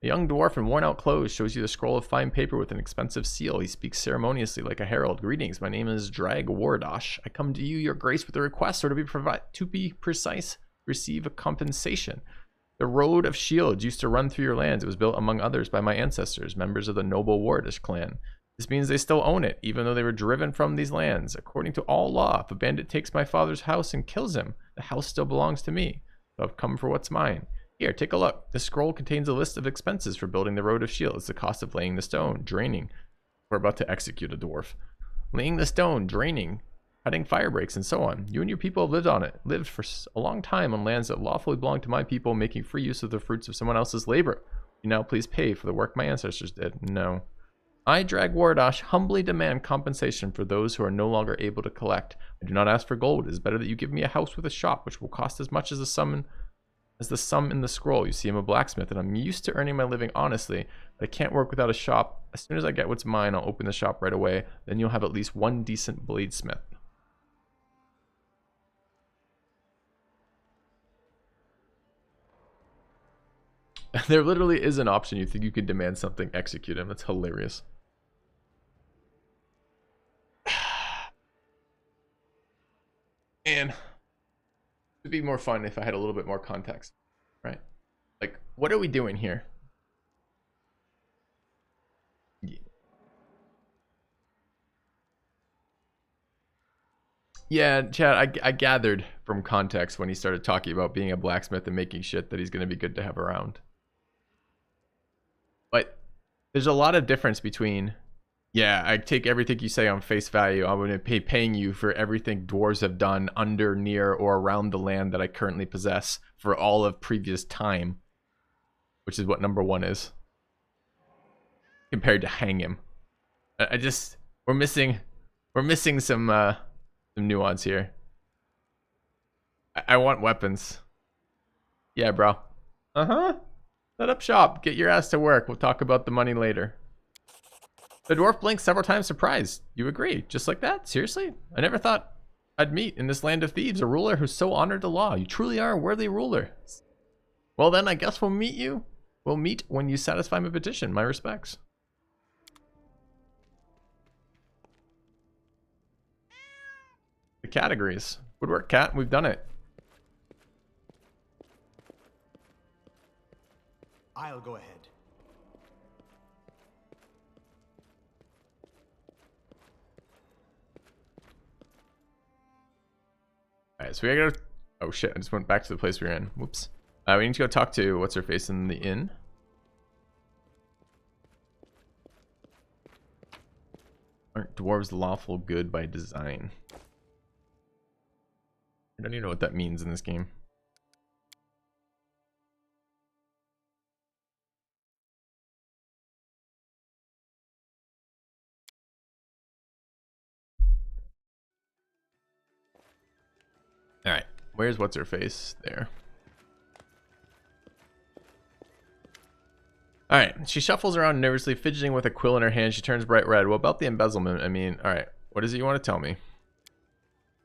A young dwarf in worn-out clothes shows you the scroll of fine paper with an expensive seal. He speaks ceremoniously like a herald. Greetings, my name is Drag Wardosh. I come to you, your grace, with a request, or to be precise, receive a compensation. The Road of Shields used to run through your lands. It was built, among others, by my ancestors, members of the noble Wardish clan. This means they still own it, even though they were driven from these lands. According to all law, if a bandit takes my father's house and kills him, the house still belongs to me. So I've come for what's mine. Here, take a look. This scroll contains a list of expenses for building the Road of Shields, the cost of laying the stone, draining. We're about to execute a dwarf. Laying the stone, draining, cutting fire breaks, and so on. You and your people have lived for a long time on lands that lawfully belong to my people, making free use of the fruits of someone else's labor. You now please pay for the work my ancestors did. No. I, Drag Wardosh, humbly demand compensation for those who are no longer able to collect. I do not ask for gold. It is better that you give me a house with a shop, which will cost as much as the sum in the scroll. You see, I'm a blacksmith, and I'm used to earning my living honestly, but I can't work without a shop. As soon as I get what's mine, I'll open the shop right away. Then you'll have at least one decent bladesmith. There literally is an option. You think you could demand something, execute him. That's hilarious. And it'd be more fun if I had a little bit more context, right? Like, what are we doing here? Yeah, Chad, I gathered from context when he started talking about being a blacksmith and making shit that he's going to be good to have around. But there's a lot of difference between, yeah, I take everything you say on face value. I'm going to be paying you for everything dwarves have done under, near, or around the land that I currently possess for all of previous time, which is what number one is, compared to hang him. We're missing some nuance here. I want weapons. Yeah, bro. Set up shop. Get your ass to work. We'll talk about the money later. The dwarf blinked several times, surprised. You agree? Just like that? Seriously? I never thought I'd meet in this land of thieves a ruler who's so honored the law. You truly are a worthy ruler. Well then, I guess we'll meet you. We'll meet when you satisfy my petition. My respects. The categories. Good work, Cat. We've done it. I'll go ahead. Alright, so we gotta go. Oh shit, I just went back to the place we were in. Whoops. We need to go talk to what's her face in the inn. Aren't dwarves lawful good by design? I don't even know what that means in this game. Alright, where's what's her face? There. Alright, she shuffles around nervously, fidgeting with a quill in her hand. She turns bright red. What about the embezzlement? I mean, alright, what is it you want to tell me?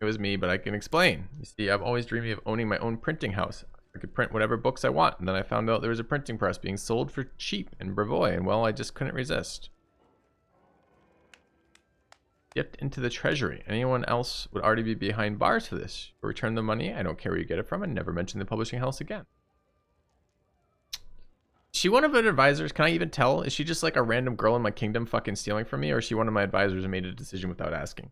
It was me, but I can explain. You see, I've always dreamed of owning my own printing house. I could print whatever books I want, and then I found out there was a printing press being sold for cheap in Brevoy, and well, I just couldn't resist. Get into the treasury. Anyone else would already be behind bars for this. Return the money. I don't care where you get it from, and never mention the publishing house again. Is she one of the advisors? Can I even tell? Is she just like a random girl in my kingdom fucking stealing from me, or is she one of my advisors and made a decision without asking?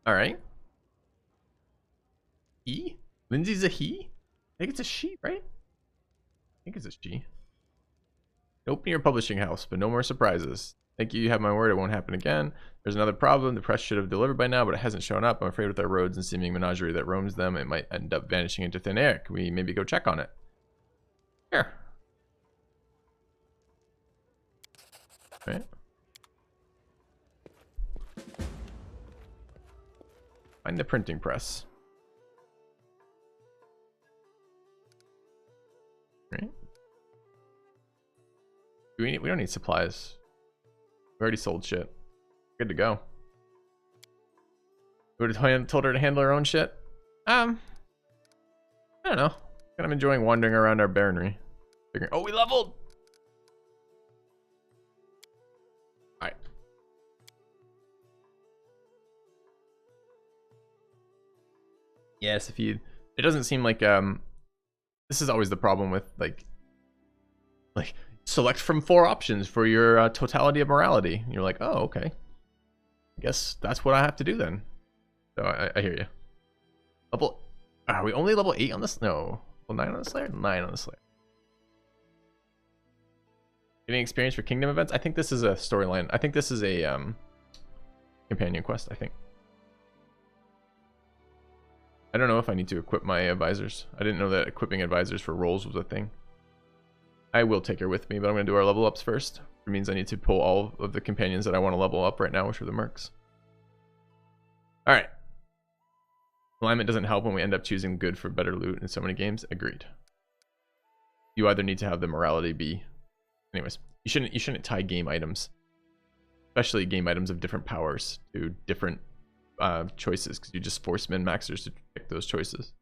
All right. He? Lindsay's a he? I think it's a she, right? I think it's a she. Open your publishing house, but no more surprises. Thank you, you have my word, it won't happen again. There's another problem. The press should have delivered by now, but it hasn't shown up. I'm afraid with our roads and seeming menagerie that roams them, it might end up vanishing into thin air. Can we maybe go check on it? Here. Right. Find the printing press. Right. We don't need supplies. We already sold shit. Good to go. We would have told her to handle her own shit. I don't know. Kind of enjoying wandering around our baronry. Figuring, oh, we leveled. All right. Yes, if you. It doesn't seem like this is always the problem with like select from 4 options for your totality of morality. And you're like, oh, okay. I guess that's what I have to do then. So I hear you. Level. Are we only level 8 on this? No. Level 9 on the Slayer? 9 on the Slayer. Getting experience for kingdom events? I think this is a storyline. I think this is a companion quest, I think. I don't know if I need to equip my advisors. I didn't know that equipping advisors for roles was a thing. I will take her with me, but I'm going to do our level ups first. It means I need to pull all of the companions that I want to level up right now, which are the mercs. Alright. Alignment doesn't help when we end up choosing good for better loot in so many games. Agreed. You either need to have the morality be... Anyways, you shouldn't tie game items. Especially game items of different powers to different choices, because you just force min-maxers to pick those choices.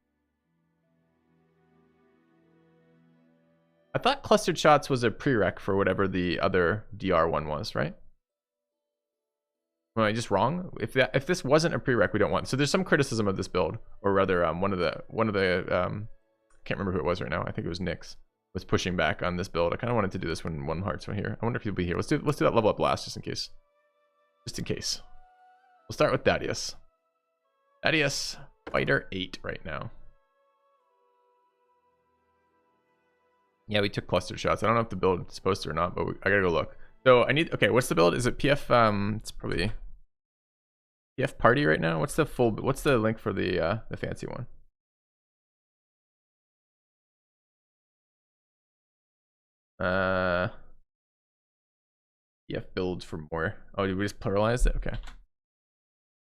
I thought clustered shots was a prereq for whatever the other DR one was, right? Am I just wrong? If this wasn't a prereq, we don't want. So there's some criticism of this build, or rather, one of the can't remember who it was right now. I think it was Nyx was pushing back on this build. I kind of wanted to do this when One Hearts were here. I wonder if he'll be here. Let's do that level up last, just in case. Just in case. We'll start with Thaddeus. Thaddeus, fighter 8 right now. Yeah, we took clustered shots. I don't know if the build is supposed to or not, but I gotta go look. So I need. Okay, what's the build? Is it PF? It's probably PF party right now. What's the full? What's the link for the fancy one? PF builds for more. Oh, did we just pluralize it? Okay.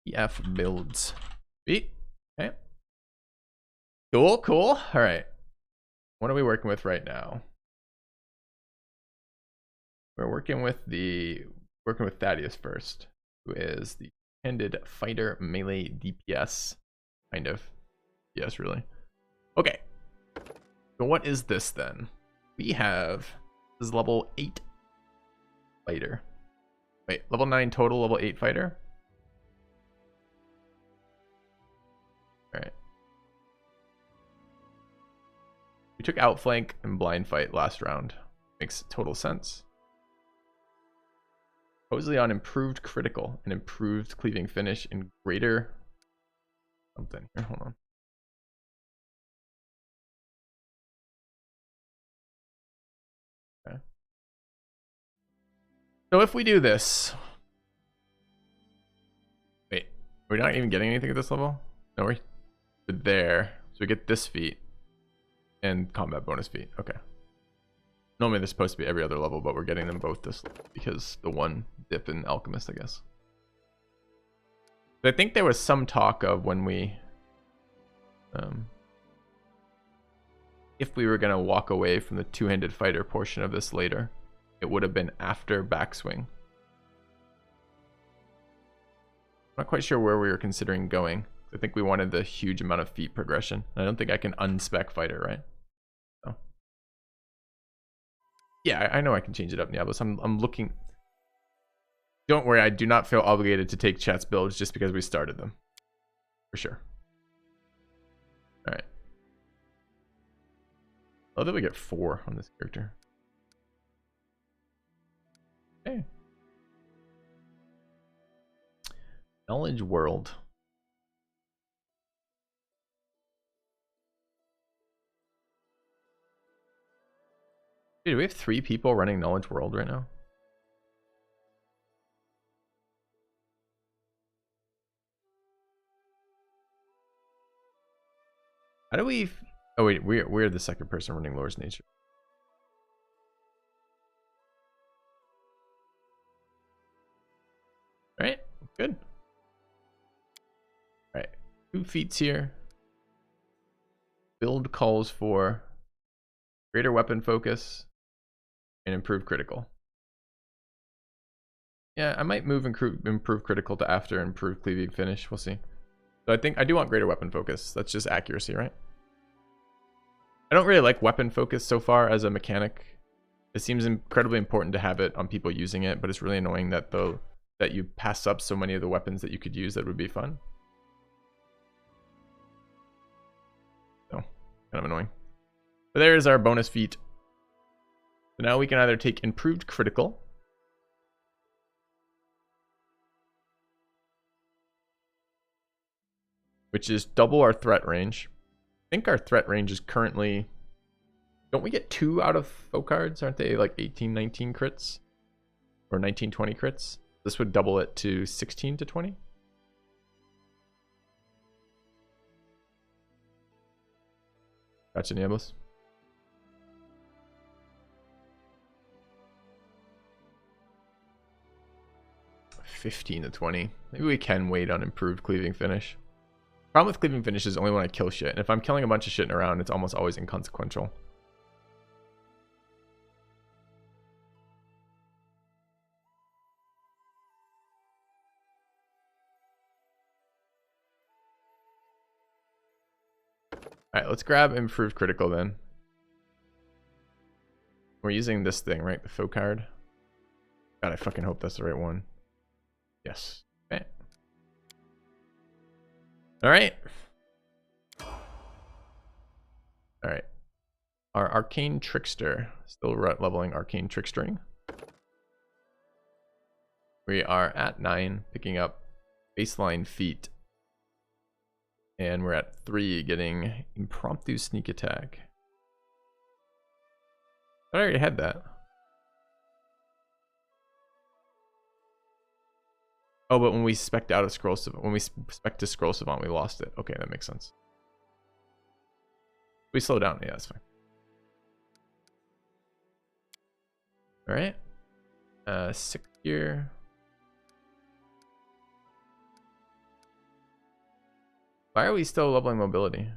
PF builds. Beat. Okay. Cool. Cool. All right. What are we working with right now? We're working with Thaddeus first, who is the handed fighter melee DPS, kind of. Yes, really. Okay. So what is this then? We have this is level 8 fighter. Wait, level 9 total, level 8 fighter. All right. We took outflank and blind fight last round. Makes total sense. Supposedly on improved critical and improved cleaving finish and greater something. Here, hold on. Okay. So if we do this, wait, we're not even getting anything at this level? No, we're there. So we get this feat and combat bonus feat. Okay. Normally they're supposed to be every other level, but we're getting them both this level because the one dip in Alchemist, I guess. But I think there was some talk of when we, if we were gonna walk away from the two-handed fighter portion of this later, it would have been after backswing. I'm not quite sure where we were considering going. I think we wanted the huge amount of feat progression. I don't think I can unspec fighter, right? So. Yeah, I know I can change it up, Diablos. I'm looking. Don't worry, I do not feel obligated to take chat's builds just because we started them. For sure. Alright. Oh, then we get 4 on this character. Okay. Knowledge World. Dude, do we have 3 people running Knowledge World right now? How do we... Oh wait, we're the second person running Lore's Nature. Alright, good. Alright, 2 feats here. Build calls for greater weapon focus and improve critical. Yeah, I might move improve critical to after improve cleaving finish. We'll see. So I think I do want greater weapon focus. That's just accuracy, right? I don't really like weapon focus so far as a mechanic. It seems incredibly important to have it on people using it, but it's really annoying that that you pass up so many of the weapons that you could use that would be fun. So, kind of annoying. But there is our bonus feat. So now we can either take improved critical, which is double our threat range. I think our threat range is currently... Don't we get 2 out of foe cards? Aren't they like 18, 19 crits? Or 19, 20 crits? This would double it to 16 to 20? Gotcha, Nieblas. $15 to 20. Maybe we can wait on improved cleaving finish. Problem with cleaving finish is only when I kill shit. And if I'm killing a bunch of shit around, it's almost always inconsequential. Alright, let's grab improved critical then. We're using this thing, right? The foe card. God, I fucking hope that's the right one. Yes. Okay. Alright. Alright. Our Arcane Trickster. Still leveling Arcane Trickstering. We are at 9, picking up baseline feat. And we're at 3, getting impromptu sneak attack. I already had that. Oh, but when we spec'd out a scroll savant, when we spec'd to scroll savant, we lost it. Okay, that makes sense. We slow down. Yeah, that's fine. All right. 6 gear. Why are we still leveling mobility?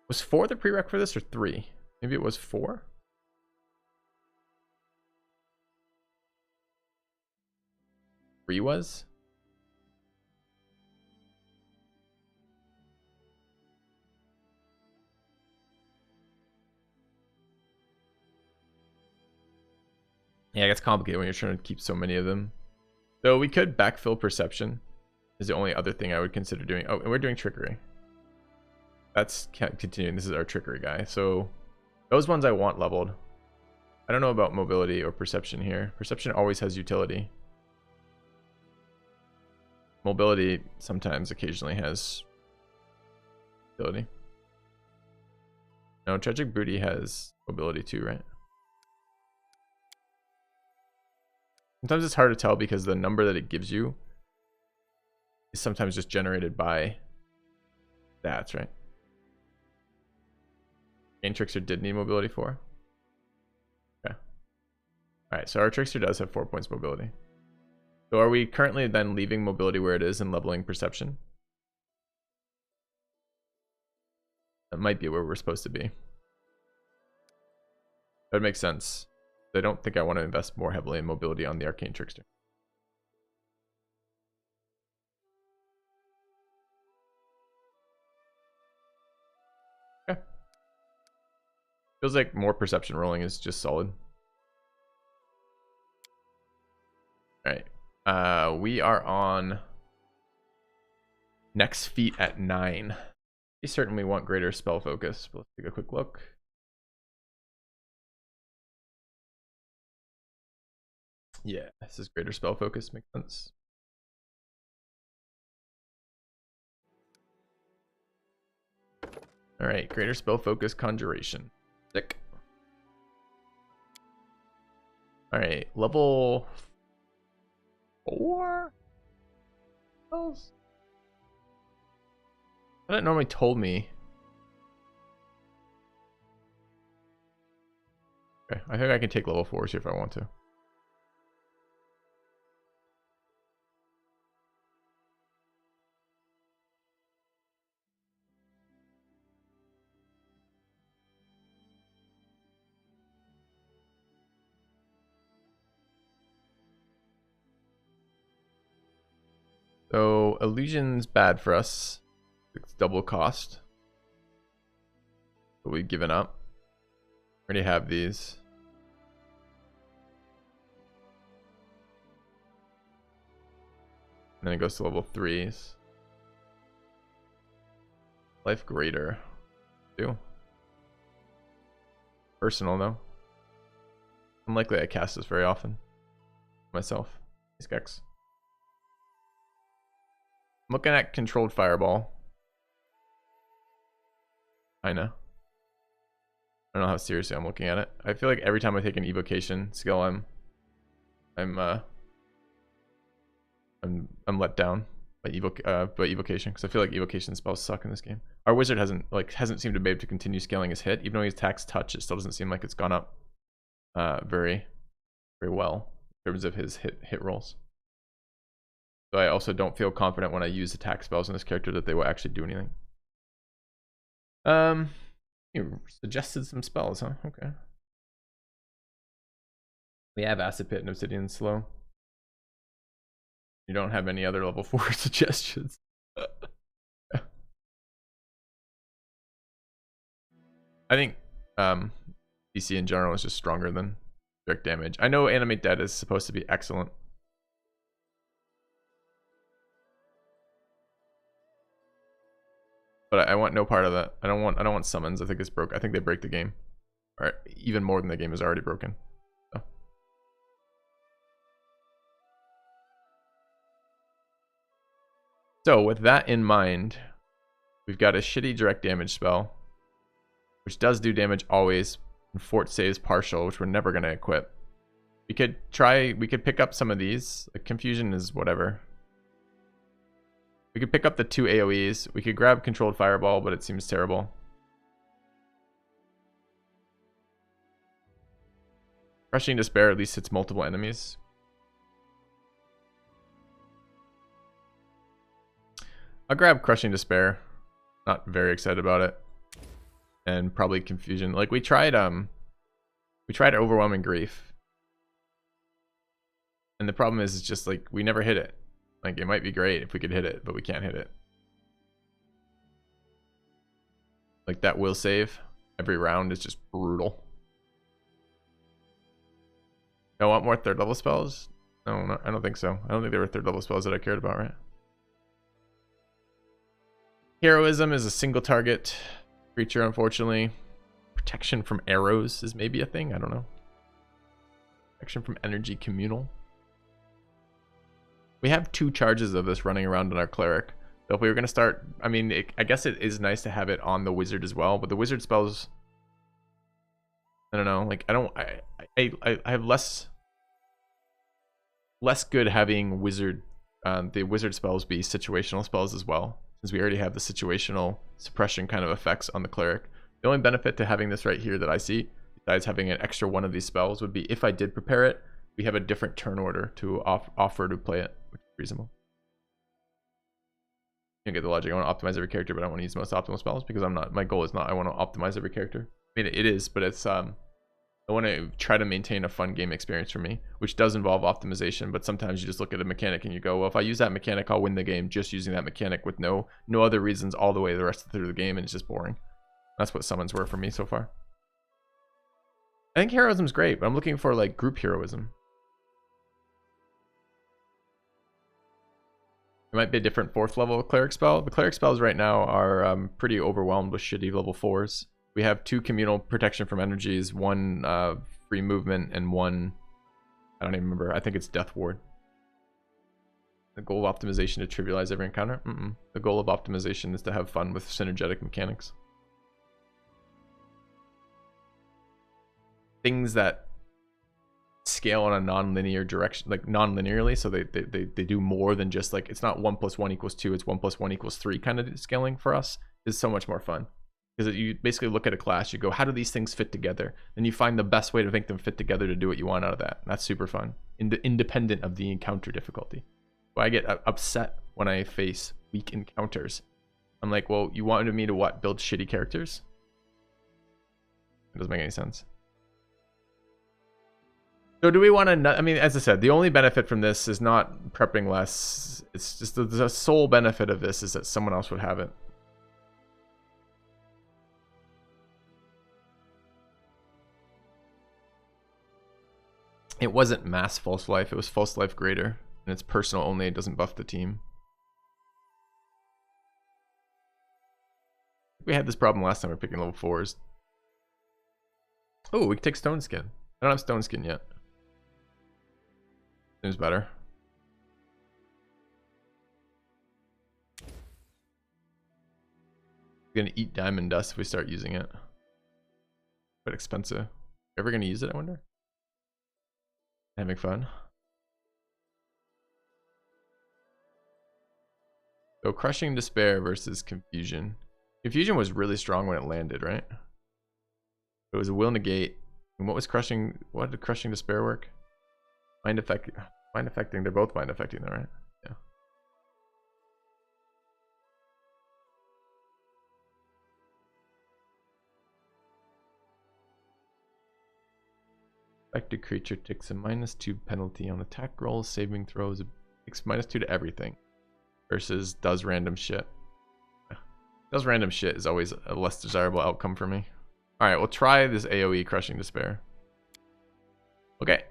Was 4 the prereq for this or 3? Maybe it was 4? Three was? Yeah, it gets complicated when you're trying to keep so many of them. So we could backfill perception. Is the only other thing I would consider doing. Oh, and we're doing trickery. That's continuing. This is our trickery guy. So those ones I want leveled. I don't know about mobility or perception here. Perception always has utility. Mobility sometimes occasionally has utility. No, tragic booty has mobility too, right? Sometimes it's hard to tell because the number that it gives you is sometimes just generated by stats, right? Gain Trickster did need mobility 4. Okay. Alright, so our Trickster does have 4 points mobility. So are we currently then leaving mobility where it is and leveling perception? That might be where we're supposed to be. That makes sense. I don't think I want to invest more heavily in mobility on the Arcane Trickster. Okay. Feels like more perception rolling is just solid. Alright. We are on next feat at 9. We certainly want greater spell focus. But let's take a quick look. Yeah, this is greater spell focus. Makes sense. All right, greater spell focus conjuration. Sick. All right, level 4 spells. That normally told me. Okay, I think I can take level 4s here if I want to. So illusion's bad for us. It's double cost. But we've given up. Already have these. And then it goes to level 3s. Life greater. 2. Personal though. Unlikely I cast this very often. Myself. These gex. I'm looking at controlled fireball. I know. I don't know how seriously I'm looking at it. I feel like every time I take an evocation skill, I'm let down by evocation, because I feel like evocation spells suck in this game. Our wizard hasn't seemed to be able to continue scaling his hit, even though he attacks touch. It still doesn't seem like it's gone up very well in terms of his hit rolls. So I also don't feel confident when I use attack spells on this character that they will actually do anything. You suggested some spells, huh? Okay. We have Acid Pit and Obsidian Slow. You don't have any other level 4 suggestions. I think DC in general is just stronger than direct damage. I know Animate Dead is supposed to be excellent. But I want no part of that. I don't want summons. I think it's broke. I think they break the game. Or even more than the game is already broken. So with that in mind, we've got a shitty direct damage spell, which does do damage always, and fort saves partial, which we're never going to equip. We could pick up some of these. Like confusion is whatever. We could pick up the 2 AoEs. We could grab controlled fireball, but it seems terrible. Crushing Despair at least hits multiple enemies. I'll grab Crushing Despair. Not very excited about it. And probably Confusion. Like we tried Overwhelming Grief. And the problem is it's just like we never hit it. Like it might be great if we could hit it, but we can't hit it. Like that will save every round is just brutal. I want more 3rd level spells? No, I don't think so. I don't think there were 3rd level spells that I cared about, right? Heroism is a single target creature, unfortunately. Protection from arrows is maybe a thing. I don't know. Protection from energy communal. We have 2 charges of this running around on our cleric. So if we were going to start, I mean, I guess it is nice to have it on the wizard as well, but the wizard spells, I don't know, like I have less good having the wizard spells be situational spells as well, since we already have the situational suppression kind of effects on the cleric. The only benefit to having this right here that I see, besides having an extra one of these spells, would be if I did prepare it, we have a different turn order to offer to play it, which is reasonable. You get the logic. I want to optimize every character, but I want to use the most optimal spells because my goal is not I want to optimize every character. I mean, it is, but it's I want to try to maintain a fun game experience for me, which does involve optimization, but sometimes you just look at a mechanic and you go, well, if I use that mechanic, I'll win the game just using that mechanic with no other reasons all the way the rest through the game, and it's just boring. That's what summons were for me so far. I think heroism's great, but I'm looking for like group heroism. It might be a different 4th level cleric spell. The cleric spells right now are pretty overwhelmed with shitty level 4s. We have 2 communal protection from energies, 1 free movement, and 1, I don't even remember, I think it's Death Ward. The goal of optimization to trivialize every encounter? The goal of optimization is to have fun with synergetic mechanics. Things that scale on a non-linear direction, like non-linearly, so they do more than just like, it's not 1 + 1 = 2, it's 1 + 1 = 3 kind of scaling for us, is so much more fun. Because you basically look at a class, you go, how do these things fit together? Then you find the best way to make them fit together to do what you want out of that. And that's super fun, independent of the encounter difficulty. So I get upset when I face weak encounters. I'm like, well, you wanted me to what? Build shitty characters? It doesn't make any sense. So do we want to? I mean, as I said, the only benefit from this is not prepping less. It's just the sole benefit of this is that someone else would have it. It wasn't mass false life. It was false life greater, and it's personal only. It doesn't buff the team. We had this problem last time we were picking level 4s. Oh, we can take stone skin. I don't have stone skin yet. Seems better. We're gonna eat diamond dust if we start using it. But expensive. Ever gonna use it, I wonder? Having fun. So crushing despair versus confusion. Confusion was really strong when it landed, right? It was a will negate. And what was crushing? What did crushing despair work? Mind affecting. Mind affecting. They're both mind affecting, though, right? Yeah. Affected creature takes a -2 penalty on attack rolls, saving throws. Takes -2 to everything. Versus does random shit. Does random shit is always a less desirable outcome for me. Alright, we'll try this AoE crushing despair. Okay.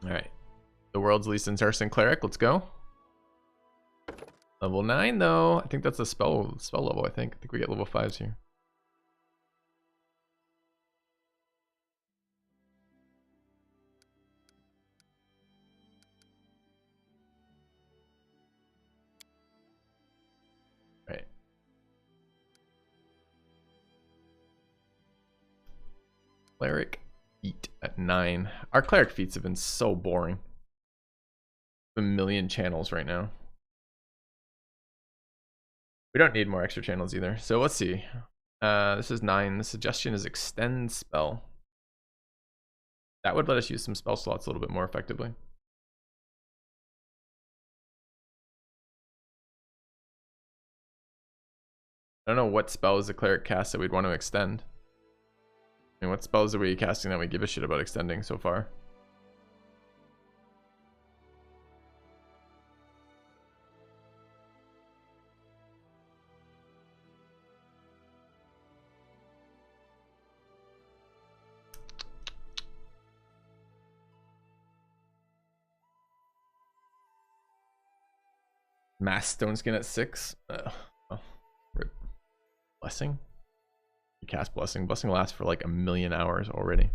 Alright. The world's least interesting cleric, let's go. Level 9 though. I think that's a spell level, I think. I think we get level 5s here. Right. Cleric feat at 9. Our cleric feats have been so boring. A million channels right now. We don't need more extra channels either. So let's see. This is 9. The suggestion is extend spell. That would let us use some spell slots a little bit more effectively. I don't know what spells the cleric casts that we'd want to extend. I mean, what spells are we casting that we give a shit about extending so far? Mass stone skin at 6. Oh, rip. Blessing. You cast blessing. Blessing lasts for like 1,000,000 hours already.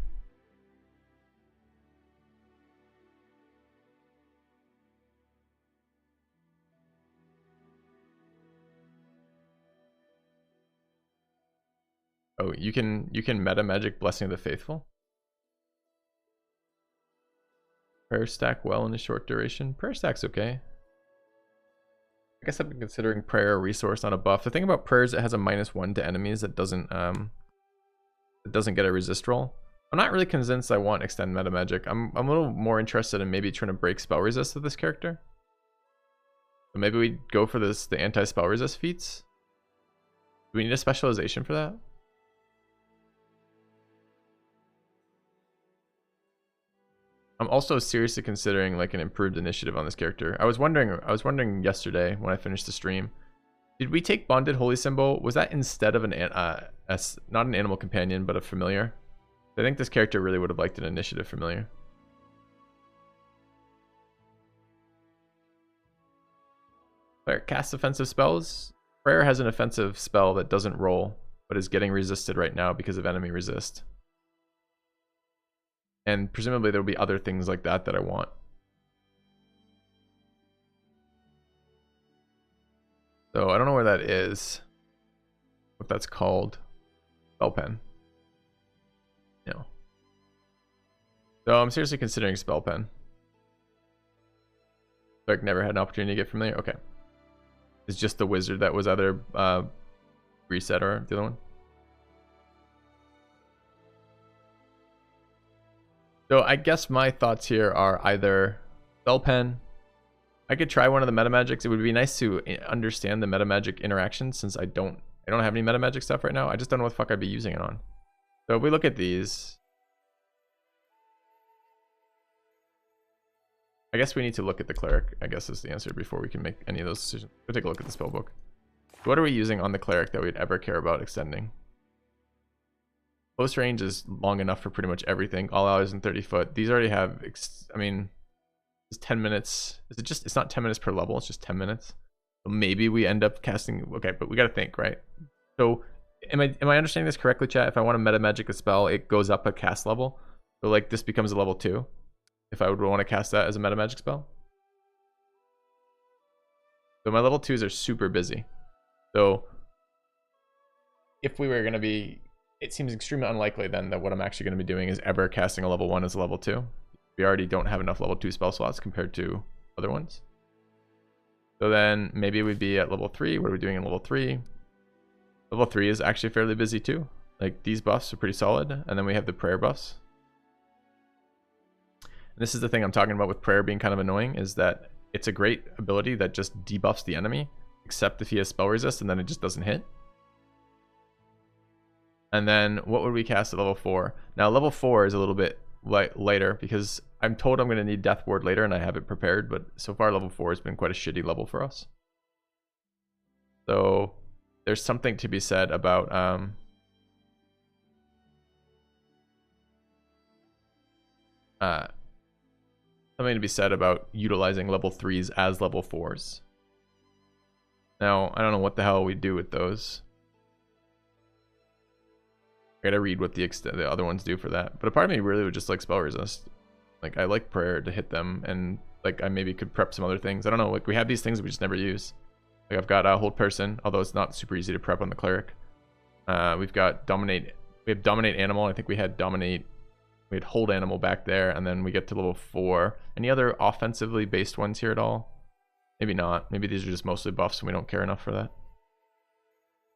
Oh, you can meta magic Blessing of the Faithful. Prayer stack well in a short duration. Prayer stack's okay. I guess I've been considering prayer a resource, not a buff. The thing about prayer is it has a -1 to enemies that doesn't get a resist roll. I'm not really convinced I want extend meta magic. I'm a little more interested in maybe trying to break spell resist with this character. So maybe we go for the anti-spell resist feats. Do we need a specialization for that? I'm also seriously considering like an improved initiative on this character. I was wondering yesterday when I finished the stream, did we take Bonded Holy Symbol? Was that instead of not an animal companion, but a familiar? I think this character really would have liked an initiative familiar. Prayer casts offensive spells. Prayer has an offensive spell that doesn't roll, but is getting resisted right now because of enemy resist. And presumably there will be other things like that that I want. So I don't know where that is. What that's called. Spell pen. No. So I'm seriously considering spell pen. Like never had an opportunity to get familiar. Okay. It's just the wizard that was either reset or the other one. So I guess my thoughts here are either spell pen. I could try one of the meta magics. It would be nice to understand the meta magic interaction since I don't have any meta magic stuff right now. I just don't know what the fuck I'd be using it on. So if we look at these, I guess we need to look at the cleric, I guess is the answer before we can make any of those decisions. We'll take a look at the spell book. What are we using on the cleric that we'd ever care about extending? Close range is long enough for pretty much everything. All allies in 30 foot. These already have, I mean, it's 10 minutes. Is it just, it's not 10 minutes per level, it's just 10 minutes. So maybe we end up casting, okay, but we got to think, right? So am I understanding this correctly, chat? If I want to meta magic a spell, it goes up a cast level. So like this becomes a level 2 if I would want to cast that as a meta magic spell. So my level 2s are super busy. So if we were going to be, it seems extremely unlikely then that what I'm actually going to be doing is ever casting a level 1 as a level 2. We already don't have enough level 2 spell slots compared to other ones. So then maybe we'd be at level 3. What are we doing in level 3? Level 3 is actually fairly busy too. Like these buffs are pretty solid. And then we have the prayer buffs. And this is the thing I'm talking about with prayer being kind of annoying, is that it's a great ability that just debuffs the enemy, except if he has spell resist and then it just doesn't hit. And then what would we cast at level 4? Now level 4 is a little bit lighter because I'm told I'm going to need Death Ward later and I have it prepared, but so far level 4 has been quite a shitty level for us. So there's something to be said about something to be said about utilizing level 3s as level 4s. Now I don't know what the hell we do with those. I gotta read what the other ones do for that. But a part of me really would just like spell resist. Like I like prayer to hit them, and like I maybe could prep some other things. I don't know. Like we have these things we just never use. Like I've got hold person, although it's not super easy to prep on the cleric. We've got dominate. We have dominate animal. I think we had dominate. We had hold animal back there, and then we get to level 4. Any other offensively based ones here at all? Maybe not. Maybe these are just mostly buffs, and we don't care enough for that.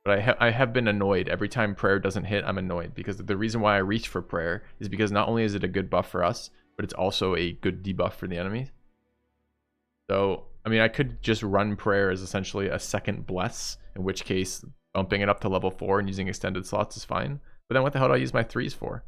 But I have been annoyed every time prayer doesn't hit. I'm annoyed because the reason why I reach for prayer is because not only is it a good buff for us, but it's also a good debuff for the enemy. So I mean, I could just run prayer as essentially a second bless, in which case bumping it up to level 4 and using extended slots is fine. But then what the hell do I use my 3s for?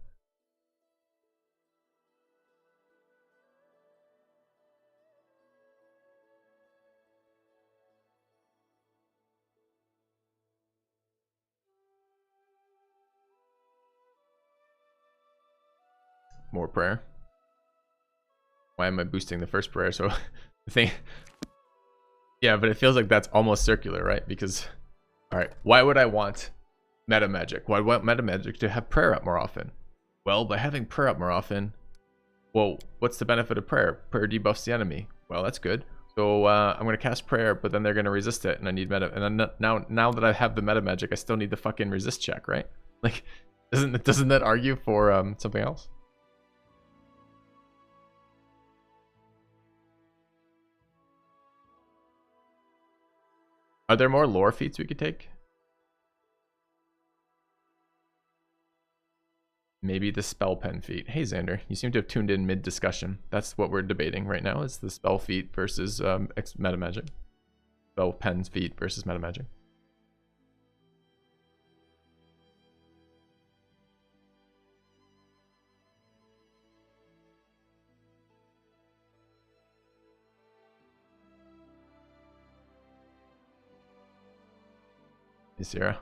More prayer. Why am I boosting the first prayer? So the thing, yeah, but it feels like that's almost circular, right? Because, all right, why would I want meta magic? Why want meta magic to have prayer up more often? Well, by having prayer up more often, well, what's the benefit of prayer? Prayer debuffs the enemy. Well, that's good. So I'm gonna cast prayer, but then they're gonna resist it, and I need meta. And then now that I have the meta magic, I still need the fucking resist check, right? Like, doesn't that argue for something else? Are there more lore feats we could take? Maybe the spell pen feat. Hey Xander, you seem to have tuned in mid-discussion. That's what we're debating right now, is the spell feat versus meta magic. Spell pen feat versus meta magic. Hey Sarah.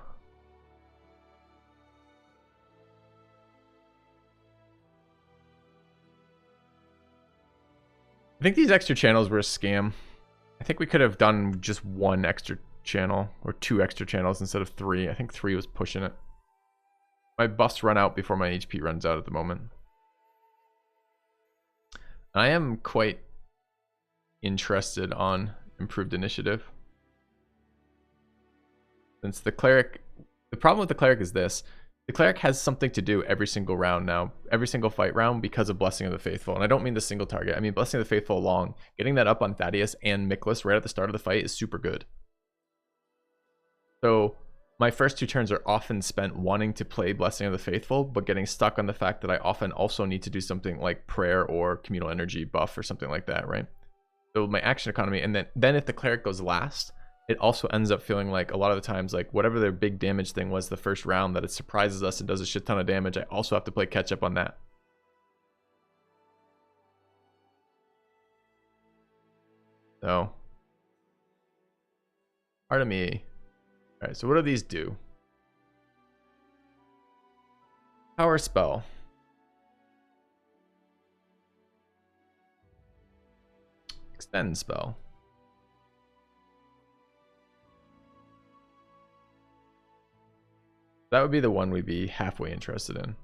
I think these extra channels were a scam. I think we could have done just 1 extra channel or 2 extra channels instead of 3. I think 3 was pushing it. My buffs run out before my HP runs out at the moment. I am quite interested on improved initiative. Since the cleric, the problem with the cleric is this. The cleric has something to do every single round now, every single fight round, because of Blessing of the Faithful. And I don't mean the single target. I mean Blessing of the Faithful along. Getting that up on Thaddeus and Miklas right at the start of the fight is super good. So my first 2 turns are often spent wanting to play Blessing of the Faithful, but getting stuck on the fact that I often also need to do something like prayer or communal energy buff or something like that, right? So my action economy, and then if the cleric goes last, it also ends up feeling like a lot of the times, like whatever their big damage thing was the first round, that it surprises us and does a shit ton of damage. I also have to play catch up on that. So, part of me. All right, so what do these do? Power spell. Extend spell. That would be the one we'd be halfway interested in.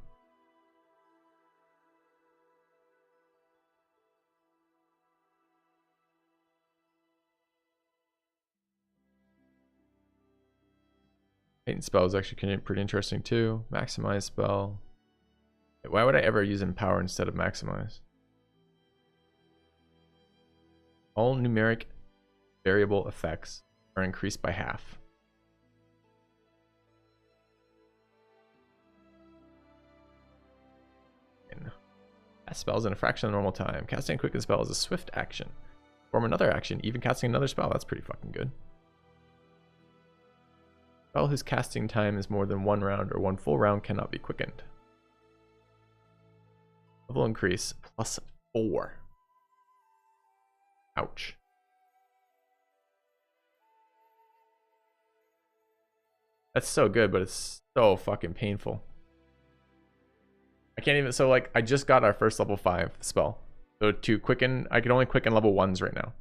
Paint spell is actually pretty interesting too. Maximize spell. Why would I ever use Empower instead of Maximize? All numeric variable effects are increased by half. Cast spells in a fraction of normal time. Casting a quicken spell is a swift action. Perform another action, even casting another spell. That's pretty fucking good. Spell whose casting time is more than 1 round or 1 full round cannot be quickened. Level increase +4. Ouch. That's so good, but it's so fucking painful. I can't even, so like I just got our first level 5 spell. So to quicken, I can only quicken level 1s right now.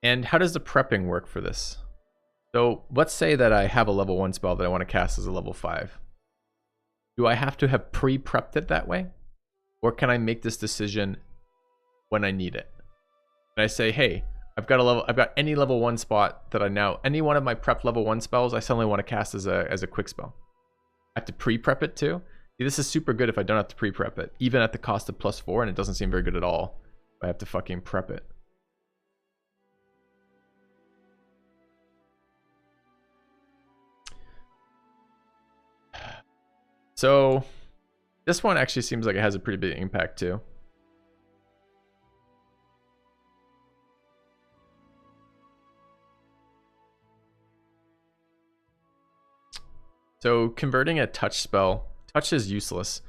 And how does the prepping work for this? So let's say that I have a level 1 spell that I want to cast as a level 5. Do I have to have pre-prepped it that way? Or can I make this decision when I need it? And I say, hey, I've got any level 1 spot that any one of my prep level 1 spells I suddenly want to cast as a quick spell. I have to pre-prep it too? See, this is super good if I don't have to pre-prep it, even at the cost of +4, and it doesn't seem very good at all if I have to fucking prep it. So this one actually seems like it has a pretty big impact too. So converting a touch spell, touch is useless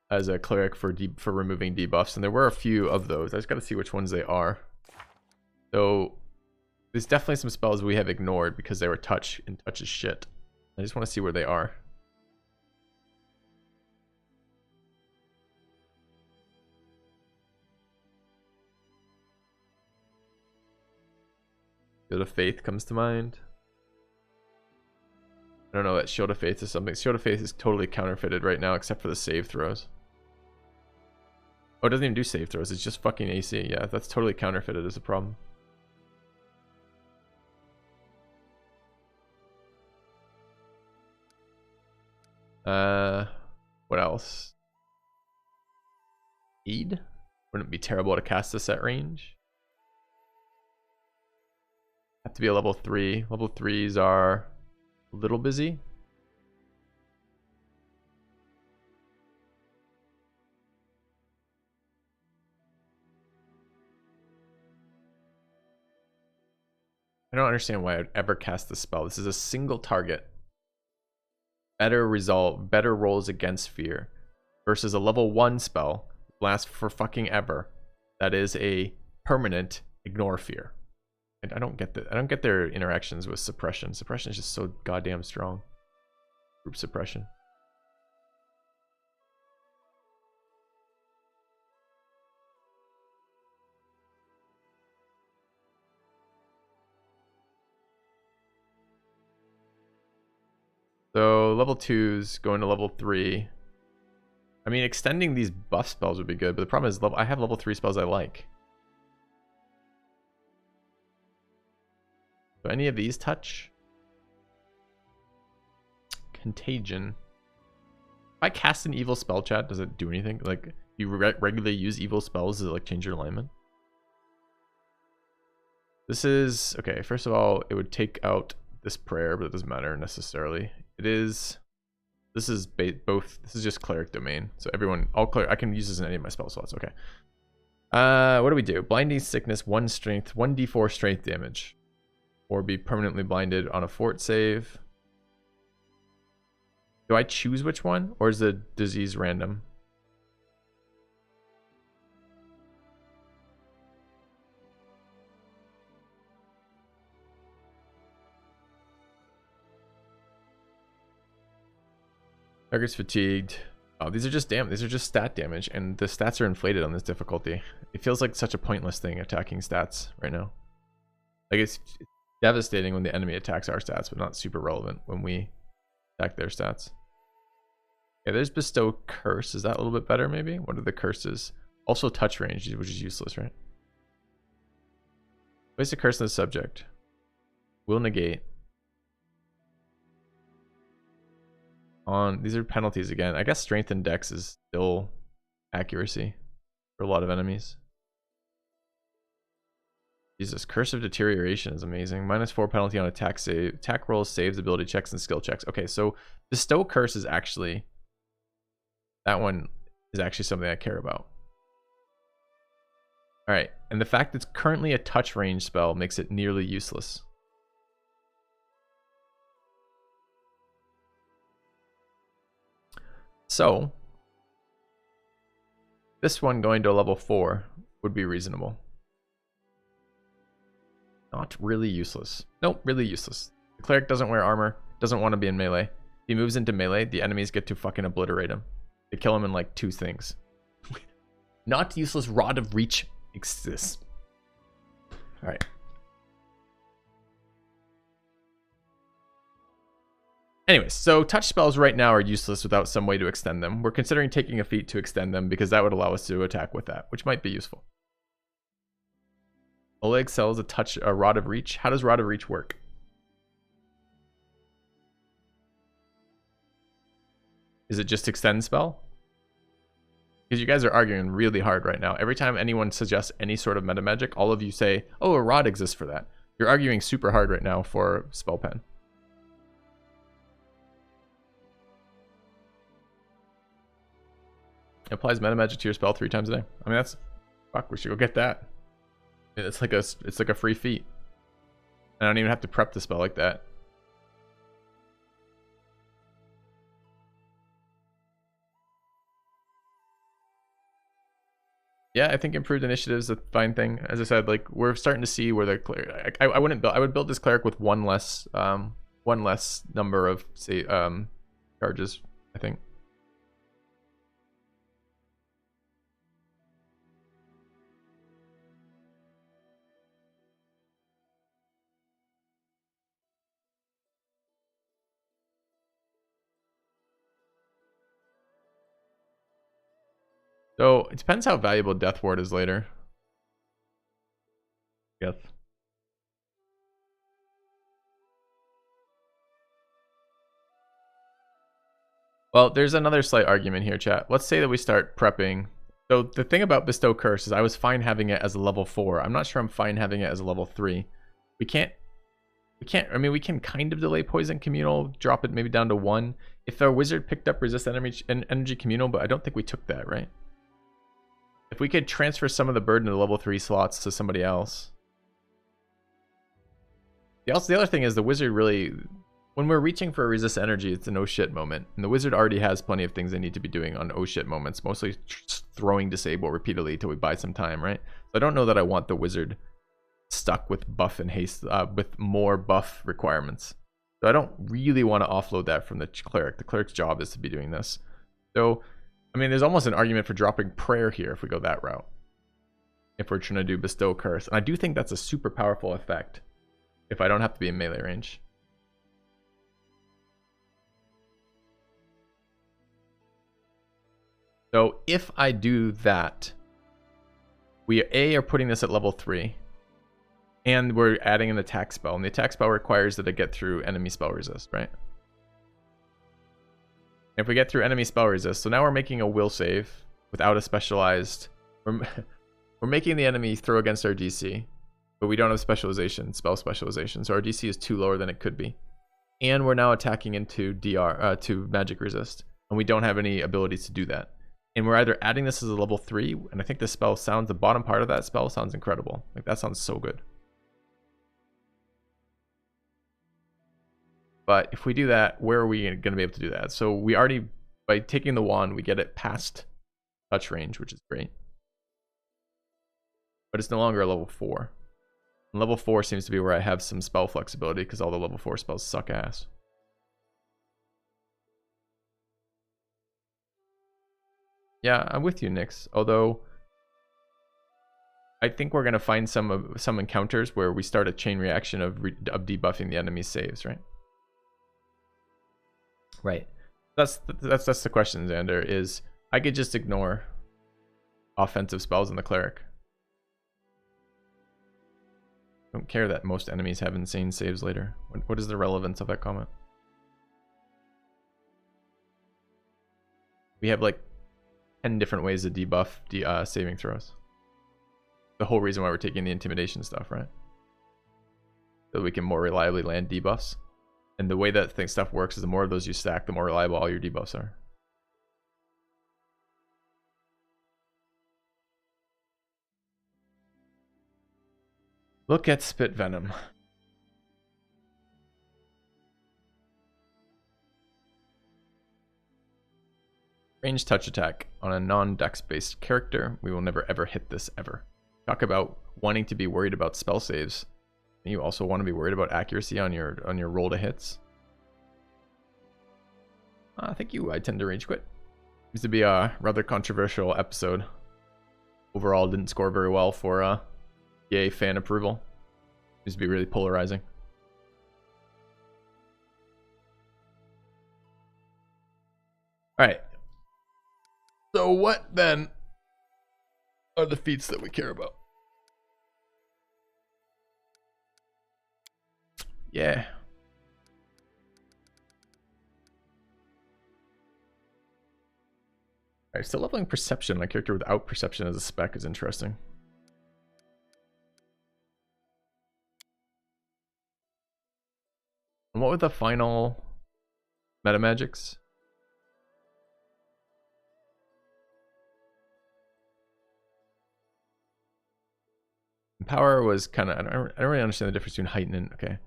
as a cleric for removing debuffs, and there were a few of those. I just got to see which ones they are. So there's definitely some spells we have ignored because they were touch, and touch is shit. I just want to see where they are. Shield of Faith comes to mind. I don't know, that Shield of Faith is something. Shield of Faith is totally counterfeited right now, except for the save throws. Oh, it doesn't even do save throws. It's just fucking AC. Yeah, that's totally counterfeited is a problem. What else? Aid? Wouldn't it be terrible to cast this at range? Have to be a level 3. Level 3s are a little busy. I don't understand why I would ever cast this spell. This is a single target. Better result, better rolls against fear. Versus a level 1 spell. Lasts for fucking ever. That is a permanent ignore fear. And I don't get their interactions with suppression. Suppression is just so goddamn strong. Group suppression. So level 2s going to level 3. I mean, extending these buff spells would be good, but the problem is I have level 3 spells I like. So any of these touch? Contagion. If I cast an evil spell, chat, does it do anything? Like, you regularly use evil spells, does it like change your alignment? This is, okay, first of all, it would take out this prayer, but it doesn't matter necessarily. It is This is both. This is just cleric domain. So everyone, all cleric. I can use this in any of my spell slots. Okay. What do we do? Blinding sickness, 1 strength, 1d4 strength damage, or be permanently blinded on a fort save. Do I choose which one, or is the disease random? Target's fatigued. Oh, these are just these are just stat damage, and the stats are inflated on this difficulty. It feels like such a pointless thing attacking stats right now. Like it's devastating when the enemy attacks our stats, but not super relevant when we attack their stats. Yeah, there's bestow curse. Is that a little bit better maybe? What are the curses? Also touch range, which is useless, right? Place a curse on the subject. Will negate. On these are penalties again. I guess strength and dex is still accuracy for a lot of enemies. Jesus, curse of deterioration is amazing. -4 penalty on attack save, attack rolls, saves, ability checks, and skill checks. Okay, so bestow curse is actually, that one is actually something I care about. All right, and the fact that it's currently a touch range spell makes it nearly useless. So, this one going to a level 4 would be reasonable. Not really useless. Nope, really useless. The cleric doesn't wear armor, doesn't want to be in melee. If he moves into melee, the enemies get to fucking obliterate him. They kill him in like 2 things. Not useless. Rod of Reach exists. Alright. Anyways, so touch spells right now are useless without some way to extend them. We're considering taking a feat to extend them because that would allow us to attack with that, which might be useful. Oleg sells a Rod of Reach. How does Rod of Reach work? Is it just extend spell? Because you guys are arguing really hard right now. Every time anyone suggests any sort of meta magic, all of you say, oh, a rod exists for that. You're arguing super hard right now for spell pen. Applies meta magic to your spell 3 times a day. I mean, that's, fuck, we should go get that. It's like a free feat. I don't even have to prep the spell like that. Yeah, I think improved initiative is a fine thing. As I said, like we're starting to see where the cleric. I would build this cleric with one less number of say charges, I think. So it depends how valuable Death Ward is later. Yes. Well, there's another slight argument here, chat. Let's say that we start prepping. So the thing about Bestow Curse is I was fine having it as a level 4. I'm not sure I'm fine having it as a level 3. We can't, I mean, we can kind of delay Poison Communal, drop it maybe down to 1. If our wizard picked up Resist Energy Communal, but I don't think we took that, right? If we could transfer some of the burden of the level 3 slots to somebody else. The other thing is the wizard really, when we're reaching for a resist energy, it's an oh shit moment. And the wizard already has plenty of things they need to be doing on oh shit moments. Mostly throwing disable repeatedly until we buy some time, right? So I don't know that I want the wizard stuck with buff and haste, with more buff requirements. So I don't really want to offload that from the cleric. The cleric's job is to be doing this. So I mean, there's almost an argument for dropping prayer here if we go that route. If we're trying to do bestow curse. And I do think that's a super powerful effect if I don't have to be in melee range. So if I do that, we are putting this at level 3. And we're adding an attack spell. And the attack spell requires that I get through enemy spell resist, right? If we get through enemy spell resist, so now we're making a will save without a specialized. We're making the enemy throw against our DC, but we don't have spell specialization, so our DC is too lower than it could be. and we're now attacking into DR to magic resist, and we don't have any abilities to do that. And we're either adding this as a level 3, and I think the spell sounds, the bottom part of that spell sounds incredible. Like, that sounds so good. But if we do that, where are we going to be able to do that? So we already, by taking the wand, we get it past touch range, which is great. But it's no longer a level 4. And level 4 seems to be where I have some spell flexibility, because all the level 4 spells suck ass. Yeah, I'm with you, Nyx. Although I think we're gonna find some encounters where we start a chain reaction of debuffing the enemy's saves, right? Right. That's the question, Xander. Is I could just ignore offensive spells in the cleric. Don't care that most enemies have insane saves later. What is the relevance of that comment? We have like 10 different ways to debuff saving throws. The whole reason why we're taking the intimidation stuff, right? So we can more reliably land debuffs. And the way that stuff works is the more of those you stack, the more reliable all your debuffs are. Look at Spit Venom. Range touch attack on a non-dex based character. We will never ever hit this ever. Talk about wanting to be worried about spell saves. You also want to be worried about accuracy on your roll to hits. Thank you. I tend to rage quit. Used to be a rather controversial episode. Overall, didn't score very well for EA fan approval. Used to be really polarizing. All right. So what then are the feats that we care about? Yeah. Alright, still leveling perception. My character without perception as a spec is interesting. And what were the final meta magics? Power was kind of, I don't really understand the difference between heighten and, okay.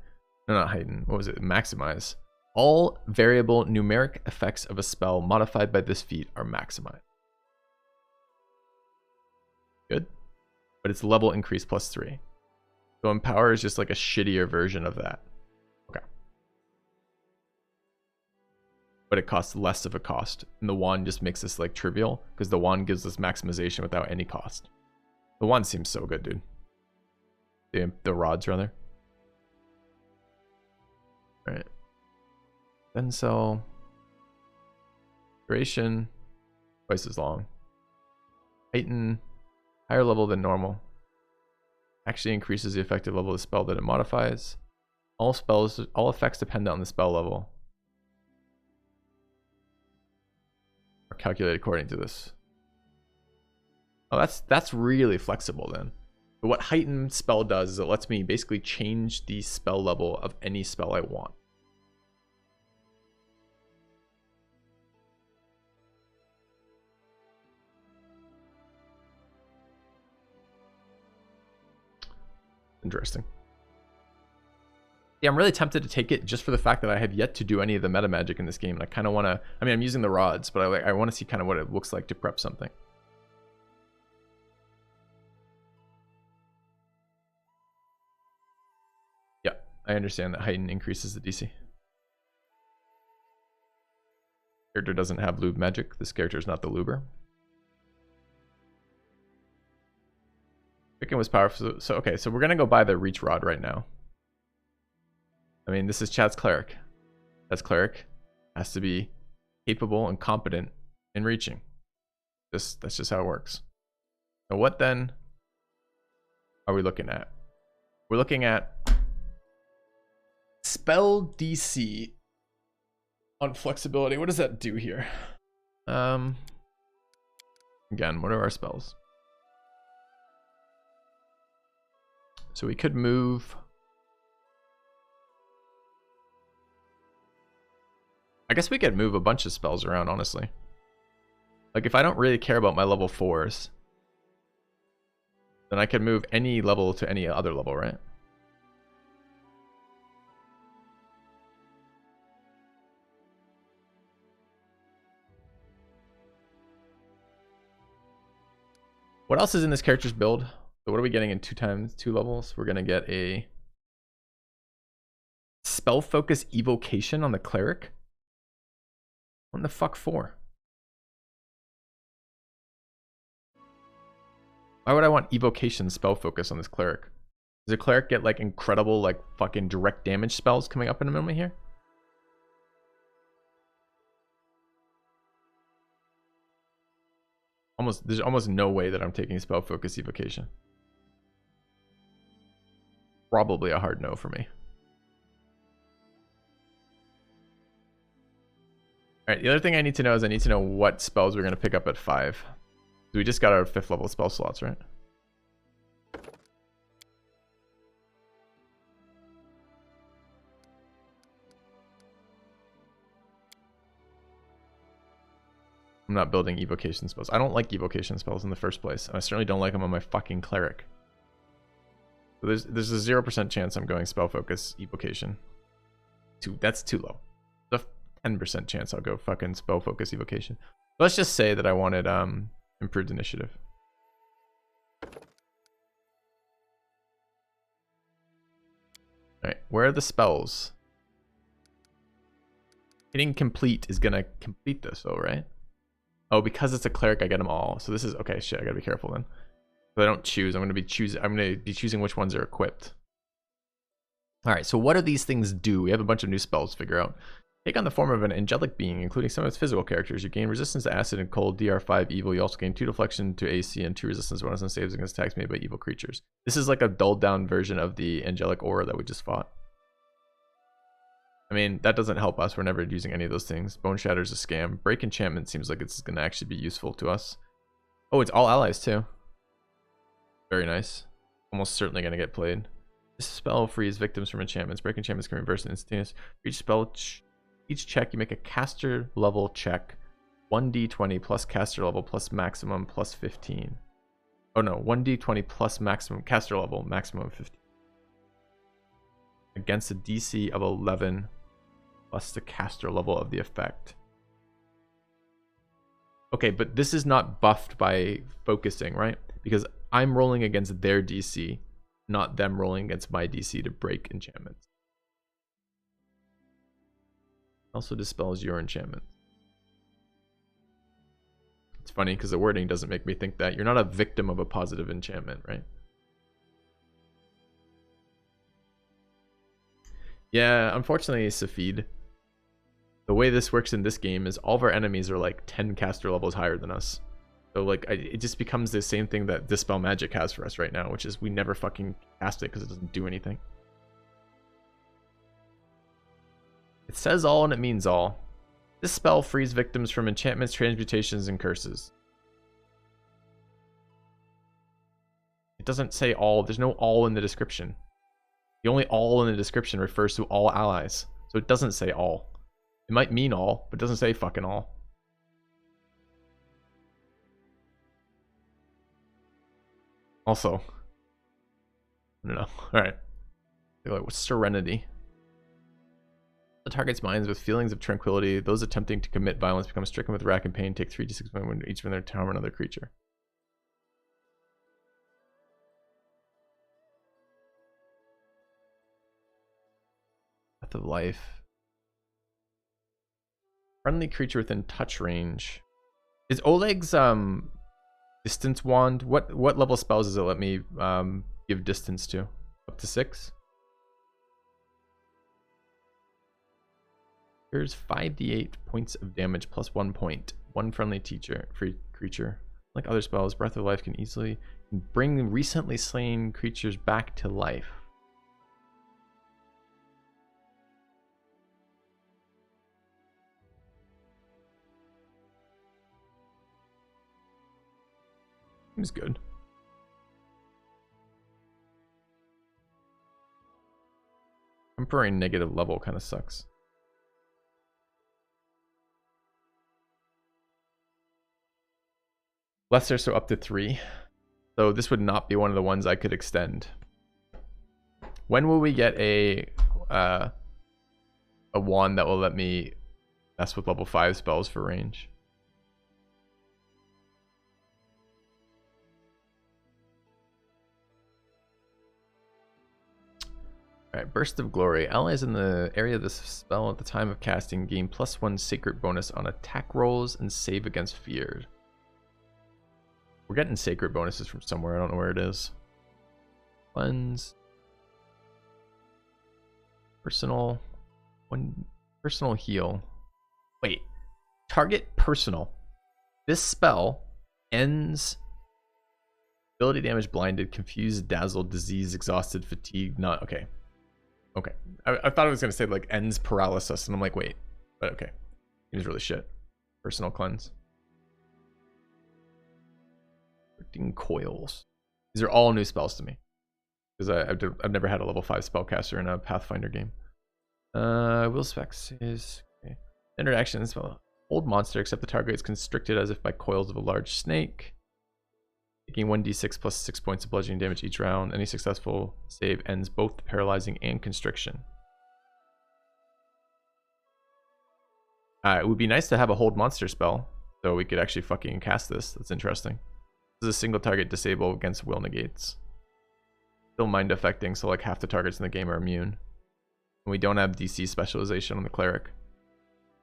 No, not heighten. What was it? Maximize. All variable numeric effects of a spell modified by this feat are maximized. Good. But it's level increase plus 3. So Empower is just like a shittier version of that. Okay. But it costs less of a cost. And the wand just makes this like trivial, because the wand gives us maximization without any cost. The wand seems so good, dude. The rods, rather. Alright. Then so duration twice as long. Heighten higher level than normal. Actually increases the effective level of the spell that it modifies. All effects dependent on the spell level are calculated according to this. Oh, that's really flexible then. But what heightened spell does is it lets me basically change the spell level of any spell I want. Interesting. Yeah, I'm really tempted to take it just for the fact that I have yet to do any of the meta magic in this game. And I kind of want to, I mean, I'm using the rods, but I want to see kind of what it looks like to prep something. Yeah, I understand that heighten increases the DC. Character doesn't have lube magic. This character is not the luber. Picking was powerful. So okay, so we're gonna go buy the reach rod right now. I mean, this is Chad's cleric. That's cleric. Has to be capable and competent in reaching. That's just how it works. So what then are we looking at? We're looking at spell DC on flexibility. What does that do here? Again, what are our spells? So we could move I guess we could move a bunch of spells around, honestly. Like, if I don't really care about my level 4s, then I could move any level to any other level, right? What else is in this character's build? So what are we getting in 2 levels? We're going to get a spell focus evocation on the cleric. What the fuck for? Why would I want evocation spell focus on this cleric? Does the cleric get like incredible like fucking direct damage spells coming up in a moment here? There's almost no way that I'm taking spell focus evocation. Probably a hard no for me. Alright, the other thing I need to know is I need to know what spells we're going to pick up at 5. So we just got our 5th level spell slots, right? I'm not building evocation spells. I don't like evocation spells in the first place. And I certainly don't like them on my fucking cleric. So there's a 0% chance I'm going spell focus evocation. That's too low. There's a 10% chance I'll go fucking spell focus evocation. Let's just say that I wanted improved initiative. Alright, where are the spells? Hitting complete is gonna complete this though, right? Oh, because it's a cleric, I get them all. So this is okay. Shit, I gotta be careful then. So I don't choose. I'm gonna be choosing which ones are equipped. All right. So what do these things do? We have a bunch of new spells to figure out. Take on the form of an angelic being, including some of its physical characters. You gain resistance to acid and cold, DR5 evil. You also gain 2 deflection to AC and 2 resistance bonus on saves against attacks made by evil creatures. This is like a dulled down version of the angelic aura that we just fought. I mean, that doesn't help us. We're never using any of those things. Bone Shatter is a scam. Break Enchantment seems like it's going to actually be useful to us. Oh, it's all allies too. Very nice. Almost certainly going to get played. This spell frees victims from enchantments. Break enchantments can reverse instantaneous. For each spell, each check, you make a caster level check. 1d20 plus caster level plus maximum plus 15. Oh no, 1d20 plus maximum caster level, maximum 15. Against a DC of 11 plus the caster level of the effect. Okay, but this is not buffed by focusing, right? Because I'm rolling against their DC, not them rolling against my DC to break enchantments. Also dispels your enchantment. It's funny because the wording doesn't make me think that. You're not a victim of a positive enchantment, right? Yeah, unfortunately, Safid, the way this works in this game is all of our enemies are like 10 caster levels higher than us. So like it just becomes the same thing that Dispel Magic has for us right now, which is we never fucking cast it because it doesn't do anything. It says all and it means all. This spell frees victims from enchantments, transmutations, and curses. It doesn't say all. There's no all in the description. The only all in the description refers to all allies. So it doesn't say all. It might mean all, but it doesn't say fucking all. Also, I don't know. Alright. What's serenity? The target's minds with feelings of tranquility. Those attempting to commit violence become stricken with rack and pain. Take 3d6 when each from their harm another creature. Breath of life. Friendly creature within touch range. Is Oleg's distance wand? What level spells does it let me give distance to? Up to 6? Here's 5d8 points of damage plus 1 point. 1 friendly creature. Like other spells, Breath of Life can easily bring recently slain creatures back to life. Seems good. Temporary negative level kind of sucks. Lesser, so up to 3. So this would not be one of the ones I could extend. When will we get a wand that will let me mess with level 5 spells for range? Alright, Burst of Glory. Allies in the area of this spell at the time of casting gain +1 sacred bonus on attack rolls and save against fear. We're getting sacred bonuses from somewhere. I don't know where it is. Cleanse. Personal. One personal heal. Wait. Target personal. This spell ends ability damage, blinded, confused, dazzled, diseased, exhausted, fatigued, not okay. Okay. I thought I was gonna say like ends paralysis, and I'm like, wait, but okay. Seems really shit. Personal cleanse. Coils. These are all new spells to me because I've never had a level 5 spellcaster in a Pathfinder game. Will specs is okay. Standard action spell. Hold monster except the target is constricted as if by coils of a large snake. Taking 1d6 plus 6 points of bludgeoning damage each round. Any successful save ends both the paralyzing and constriction. It would be nice to have a hold monster spell so we could actually fucking cast this. That's interesting. This is a single target disable against will negates. Still mind affecting, so like half the targets in the game are immune. And we don't have DC specialization on the cleric.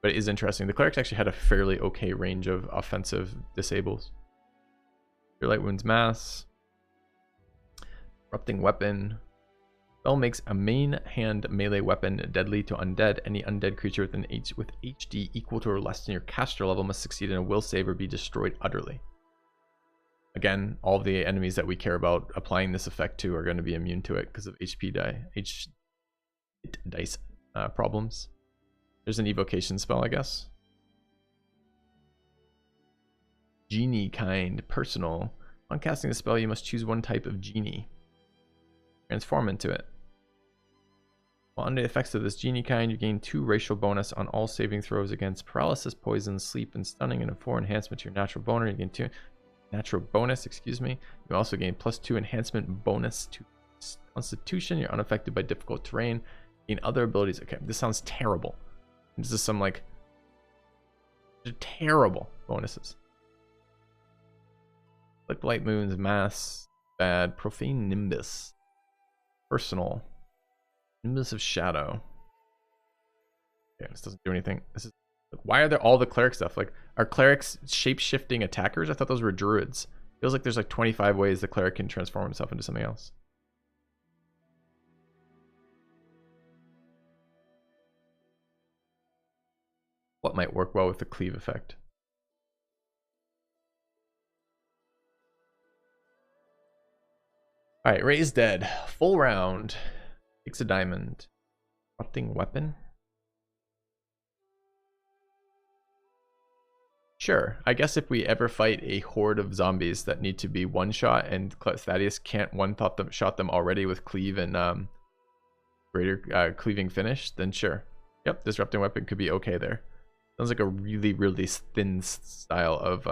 But it is interesting. The clerics actually had a fairly okay range of offensive disables. Your light wounds mass. Corrupting weapon. Spell makes a main hand melee weapon deadly to undead. Any undead creature with HD equal to or less than your caster level must succeed in a will save or be destroyed utterly. Again, all the enemies that we care about applying this effect to are going to be immune to it because of dice problems. There's an evocation spell, I guess. Genie kind, personal. On casting a spell, you must choose one type of genie. Transform into it. While under the effects of this genie kind, you gain 2 racial bonus on all saving throws against paralysis, poison, sleep, and stunning, and a 4 enhancement to your natural bonus. You gain 2 natural bonus, excuse me. You also gain +2 enhancement bonus to Constitution. You're unaffected by difficult terrain. Gain other abilities. Okay, this sounds terrible. This is some like terrible bonuses. Like light moons, mass, bad, profane nimbus, personal, nimbus of shadow. Okay, this doesn't do anything. This is why are there all the cleric stuff? Like, are clerics shape-shifting attackers? I thought those were druids. Feels like there's like 25 ways the cleric can transform himself into something else. What might work well with the cleave effect? Alright, Raise Dead. Full round. Takes a diamond. Corrupting weapon? Sure. I guess if we ever fight a horde of zombies that need to be one-shot and Thaddeus can't one-shot them already with cleave and greater cleaving finish, then sure. Yep, Disrupting Weapon could be okay there. Sounds like a really, really thin style of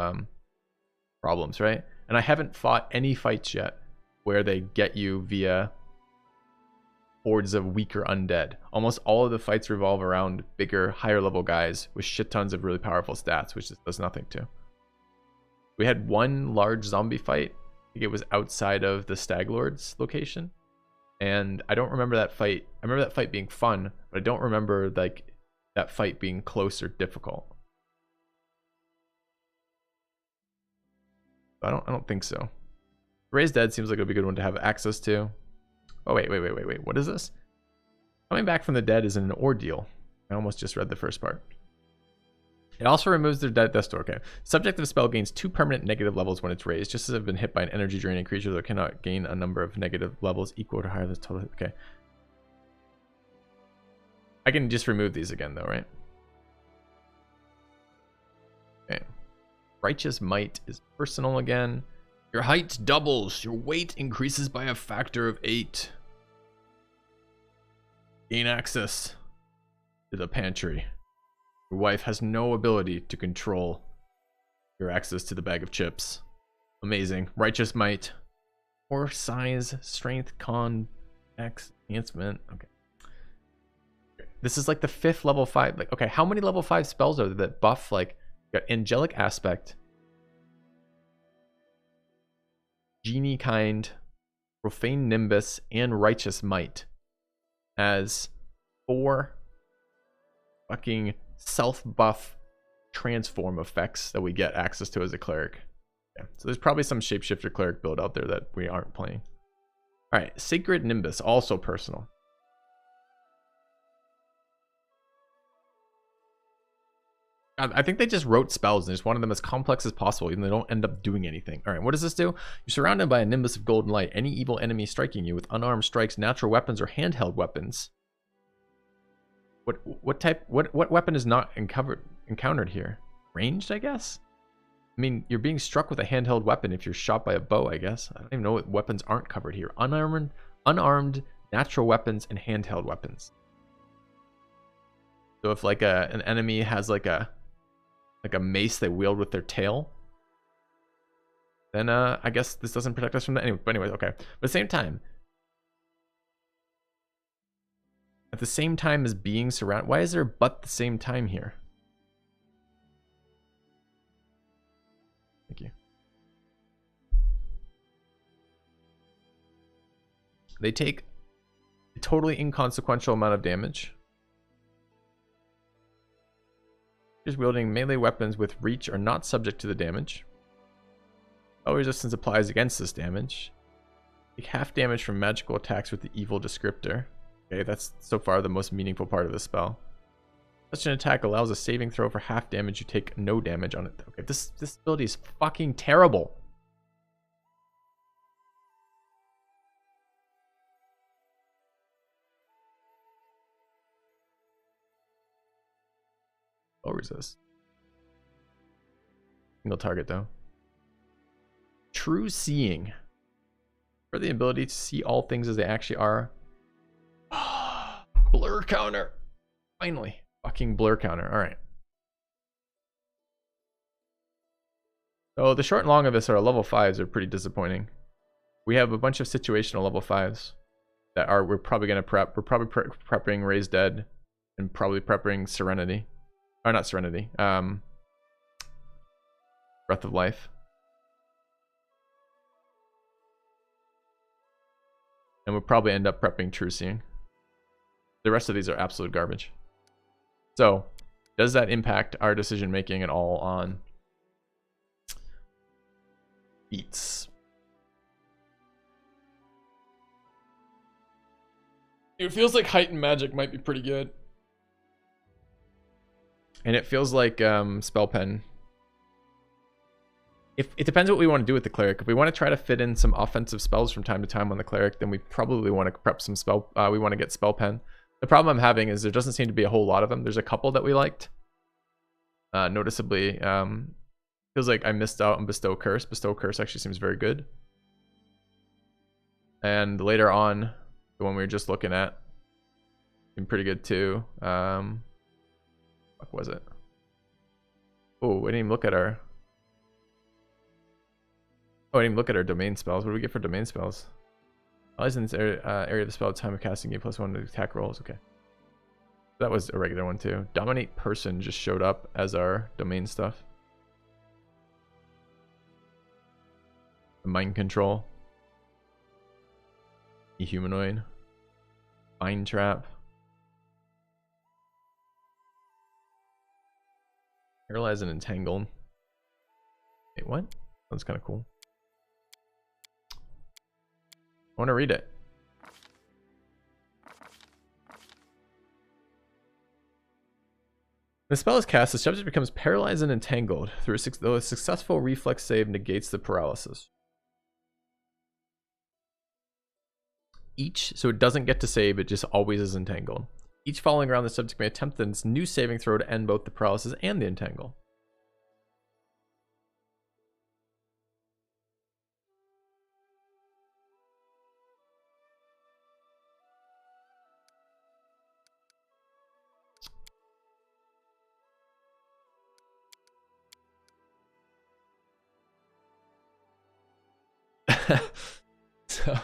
problems, right? And I haven't fought any fights yet where they get you via hordes of weaker undead. Almost all of the fights revolve around bigger, higher level guys with shit tons of really powerful stats, which just does nothing to. We had one large zombie fight. I think it was outside of the Stag Lord's location. And I don't remember that fight. I remember that fight being fun, but I don't remember like that fight being close or difficult. I don't think so. Raise Dead seems like it'd be a good one to have access to. Oh, wait. What is this? Coming back from the dead is an ordeal. I almost just read the first part. It also removes their death door. Okay. Subject of the spell gains 2 permanent negative levels when it's raised, just as if been hit by an energy draining creature that cannot gain a number of negative levels equal to higher than total. Okay. I can just remove these again, though, right? Okay. Righteous Might is personal again. Your height doubles. Your weight increases by a factor of 8. Gain access to the pantry. Your wife has no ability to control your access to the bag of chips. Amazing. Righteous Might. Or size, strength, con, X, enhancement. Okay. This is like the 5th level 5. Like, okay, how many level 5 spells are there that buff, like, got Angelic Aspect, Genie Kind, Profane Nimbus, and Righteous Might as 4 fucking self-buff transform effects that we get access to as a cleric. Yeah, so there's probably some shapeshifter cleric build out there that we aren't playing. All right, Sacred Nimbus, also personal. I think they just wrote spells and just wanted them as complex as possible, even though they don't end up doing anything. All right, what does this do? You're surrounded by a nimbus of golden light. Any evil enemy striking you with unarmed strikes, natural weapons, or handheld weapons. What weapon is not encountered here? Ranged, I guess? I mean, you're being struck with a handheld weapon if you're shot by a bow, I guess. I don't even know what weapons aren't covered here. Unarmed, natural weapons, and handheld weapons. So if like an enemy has like a mace they wield with their tail, then I guess this doesn't protect us from that. Anyway, but anyways, okay. But at the same time as being surrounded, why is there but the same time here? Thank you. They take a totally inconsequential amount of damage. Creatures wielding melee weapons with reach are not subject to the damage. Spell resistance applies against this damage. Take half damage from magical attacks with the evil descriptor. Okay, that's so far the most meaningful part of the spell. Such an attack allows a saving throw for half damage. You take no damage on it. Okay, this ability is fucking terrible. Spell resist. Single target though. True Seeing. For the ability to see all things as they actually are. Blur counter. Finally. Fucking blur counter. Alright. So the short and long of this are our level 5s are pretty disappointing. We have a bunch of situational level 5s that we're probably going to prep. We're probably prepping Raise Dead and probably prepping Serenity. Or not Serenity. Breath of Life. And we'll probably end up prepping True Seeing. The rest of these are absolute garbage. So, does that impact our decision making at all on feats? It feels like Heightened Magic might be pretty good. And it feels like Spell Pen. It depends what we want to do with the cleric. If we want to try to fit in some offensive spells from time to time on the cleric, then we probably want to prep some spell. We want to get Spell Pen. The problem I'm having is there doesn't seem to be a whole lot of them. There's a couple that we liked. Noticeably, feels like I missed out on Bestow Curse. Bestow Curse actually seems very good. And later on, the one we were just looking at, seemed pretty good too. What was it? Oh, we didn't even look at our. Oh, I didn't even look at our domain spells. What do we get for domain spells? Allies in this area of the spell, time of casting, gain +1 to attack rolls. Okay. That was a regular one too. Dominate Person just showed up as our domain stuff. Mind Control. Humanoid. Mind Trap. Paralyze and Entangled. Wait, what? That's kind of cool. I want to read it. The spell is cast, the subject becomes paralyzed and entangled. Though a successful reflex save negates the paralysis. So it doesn't get to save, it just always is entangled. Each following round, the subject may attempt this new saving throw to end both the paralysis and the entangle. so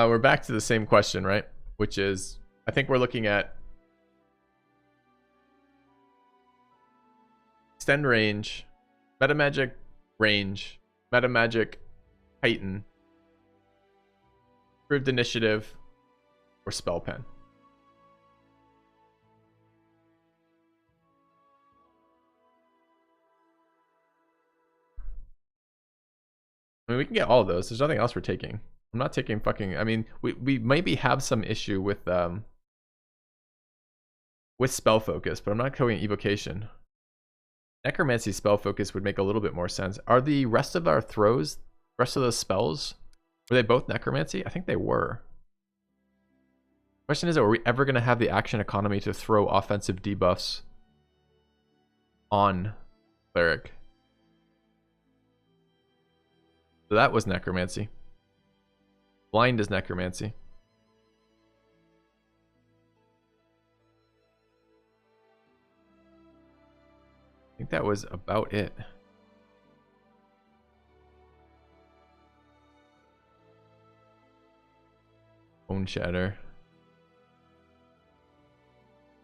we're back to the same question, right? Which is, I think we're looking at extend range, meta magic range, meta magic heighten, improved initiative, or spell pen. I mean, we can get all of those. There's nothing else we're taking. I'm not taking fucking. I mean, we maybe have some issue with spell focus, but I'm not going evocation. Necromancy spell focus would make a little bit more sense. Are the rest of our throws, rest of those spells, were they both necromancy? I think they were. Question is, are we ever going to have the action economy to throw offensive debuffs on cleric? So that was necromancy. Blind is necromancy. I think that was about it. Bone Shatter.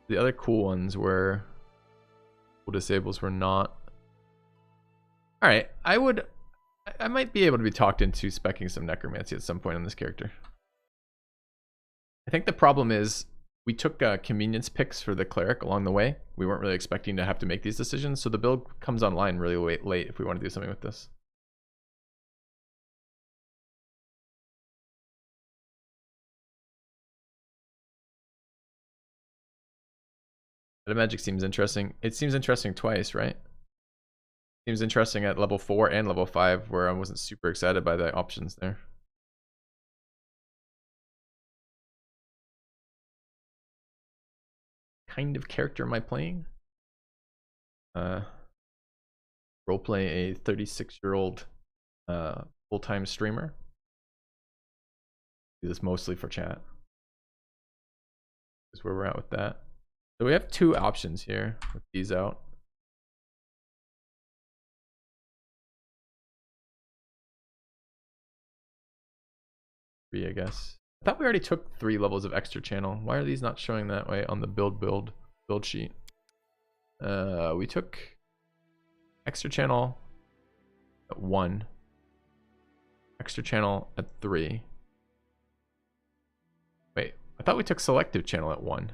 The other cool ones were... Cool disables were not. Alright, I might be able to be talked into speccing some necromancy at some point on this character. I think the problem is we took convenience picks for the cleric along the way. We weren't really expecting to have to make these decisions, so the build comes online really late if we want to do something with this. Meta magic seems interesting. It seems interesting twice, right? Seems interesting at level 4 and level 5, where I wasn't super excited by the options there. Kind of character am I playing? Roleplay a 36-year-old full-time streamer. Do this mostly for chat. Is where we're at with that. So we have two options here with these out. I guess. I thought we already took 3 levels of extra channel. Why are these not showing that way on the build sheet? We took extra channel at 1, extra channel at 3. Wait, I thought we took selective channel at 1.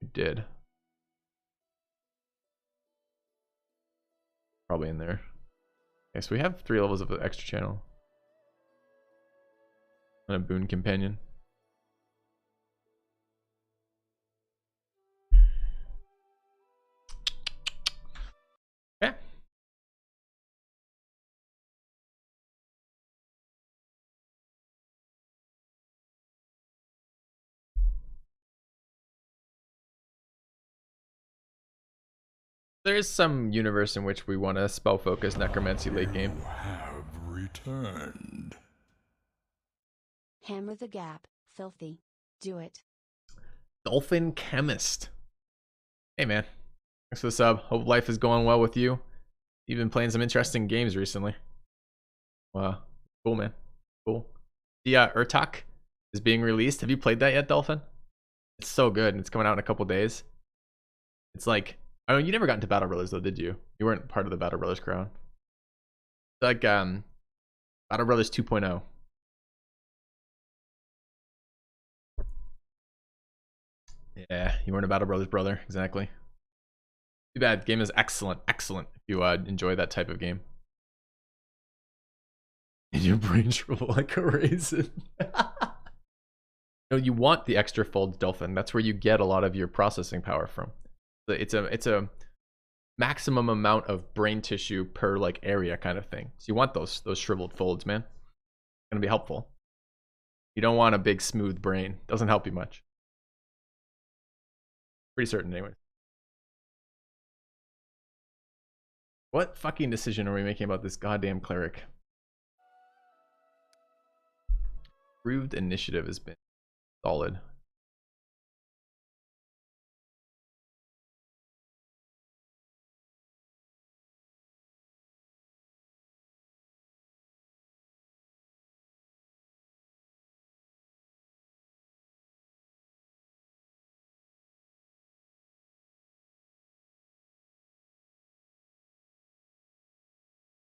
We did. Probably in there. Okay, so we have 3 levels of extra channel. And a boon companion. Okay. There is some universe in which we want to spell focus necromancy late game. You have returned. Hammer the gap, filthy. Do it. Dolphin Chemist. Hey man, thanks for the sub. Hope life is going well with you. You've been playing some interesting games recently. Wow, cool man, cool. The Urtak is being released. Have you played that yet, Dolphin? It's so good, and it's coming out in a couple days. It's like, I don't know, you never got into Battle Brothers though, did you? You weren't part of the Battle Brothers crowd. It's like Battle Brothers 2.0. Yeah, you weren't a Battle Brothers brother, exactly. Too bad. Game is excellent, excellent. If you enjoy that type of game. And your brain shrivel like a raisin. No, you want the extra folds, Dolphin. That's where you get a lot of your processing power from. It's a maximum amount of brain tissue per like area kind of thing. So you want those shriveled folds, man. It's gonna be helpful. You don't want a big smooth brain. Doesn't help you much. Pretty certain anyway. What fucking decision are we making about this goddamn cleric? Improved initiative has been solid.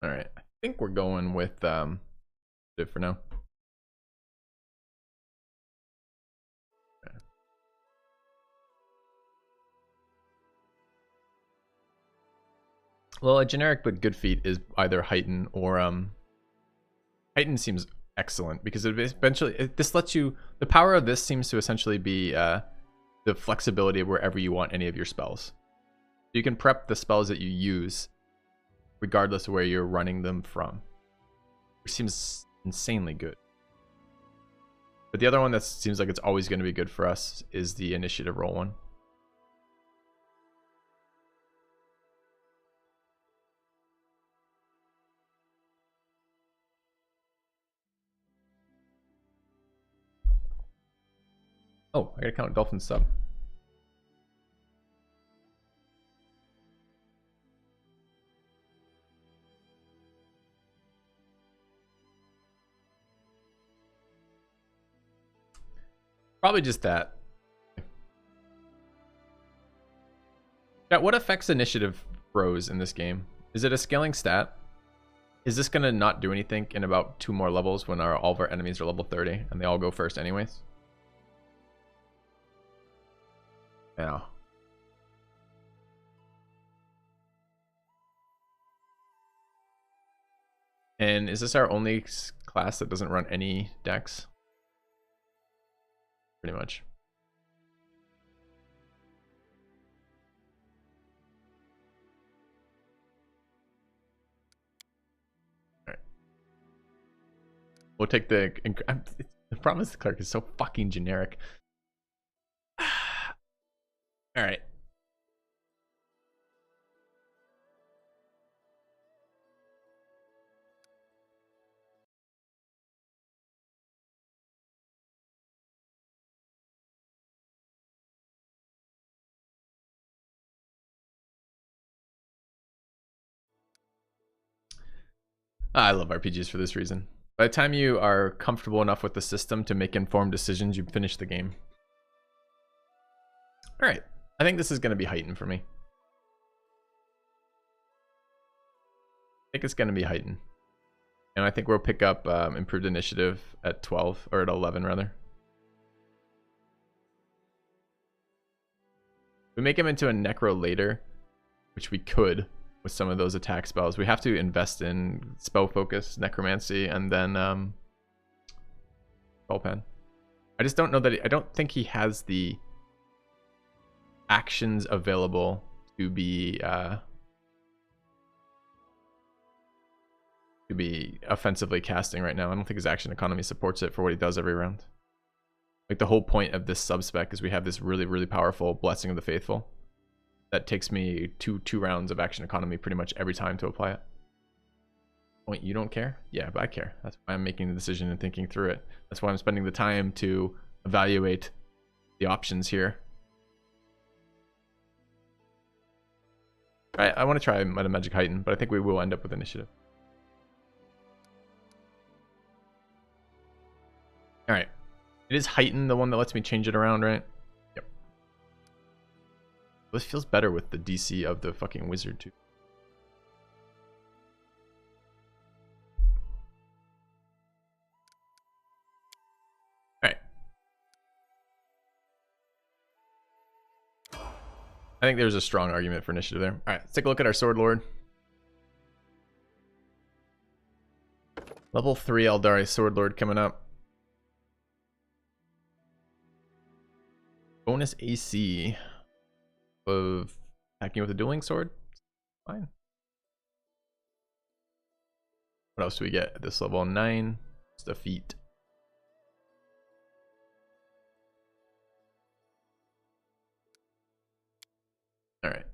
All right, I think we're going with it for now. Okay. Well, a generic but good feat is either heighten or heighten seems excellent because it eventually this lets you, the power of this seems to essentially be the flexibility of wherever you want any of your spells. You can prep the spells that you use regardless of where you're running them from, which seems insanely good. But the other one that seems like it's always going to be good for us is the initiative roll one. Oh, I gotta count Dolphin sub. Probably just that. Yeah, what affects initiative throws in this game? Is it a scaling stat? Is this gonna not do anything in about 2 more levels when all of our enemies are level 30 and they all go first anyways? Yeah. And is this our only class that doesn't run any decks? Pretty much. All right. We'll take the problem is the clerk is so fucking generic. All right. I love RPGs for this reason. By the time you are comfortable enough with the system to make informed decisions, you finish the game. All right. I think this is going to be heightened for me. I think it's going to be heightened. And I think we'll pick up improved initiative at 12, or at 11 rather. We make him into a necro later, which we could with some of those attack spells. We have to invest in spell focus, necromancy, and then spell pen. I just don't know that I don't think he has the actions available to be offensively casting right now. I don't think his action economy supports it for what he does every round. Like the whole point of this sub-spec is we have this really, really powerful Blessing of the Faithful that takes me two rounds of action economy pretty much every time to apply it. Wait, you don't care? Yeah, but I care. That's why I'm making the decision and thinking through it. That's why I'm spending the time to evaluate the options here. I want to try Meta Magic Heighten, but I think we will end up with initiative. All right. It is Heighten, the one that lets me change it around, right? Yep. This feels better with the DC of the fucking wizard, too. All right. I think there's a strong argument for initiative there. All right, let's take a look at our Sword Lord. Level 3 Eldari Sword Lord coming up. Bonus AC of attacking with a dueling sword. Fine. What else do we get at this level? 9. Just a feat. All right.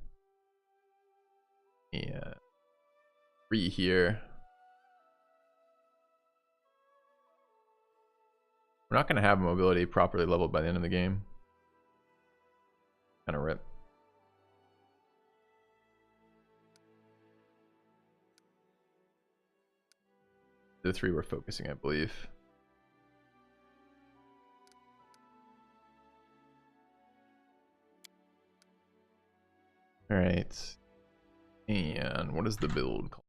Yeah. 3 here. We're not going to have mobility properly leveled by the end of the game. Kind of rip. The 3 we're focusing, I believe. All right. And what is the build called?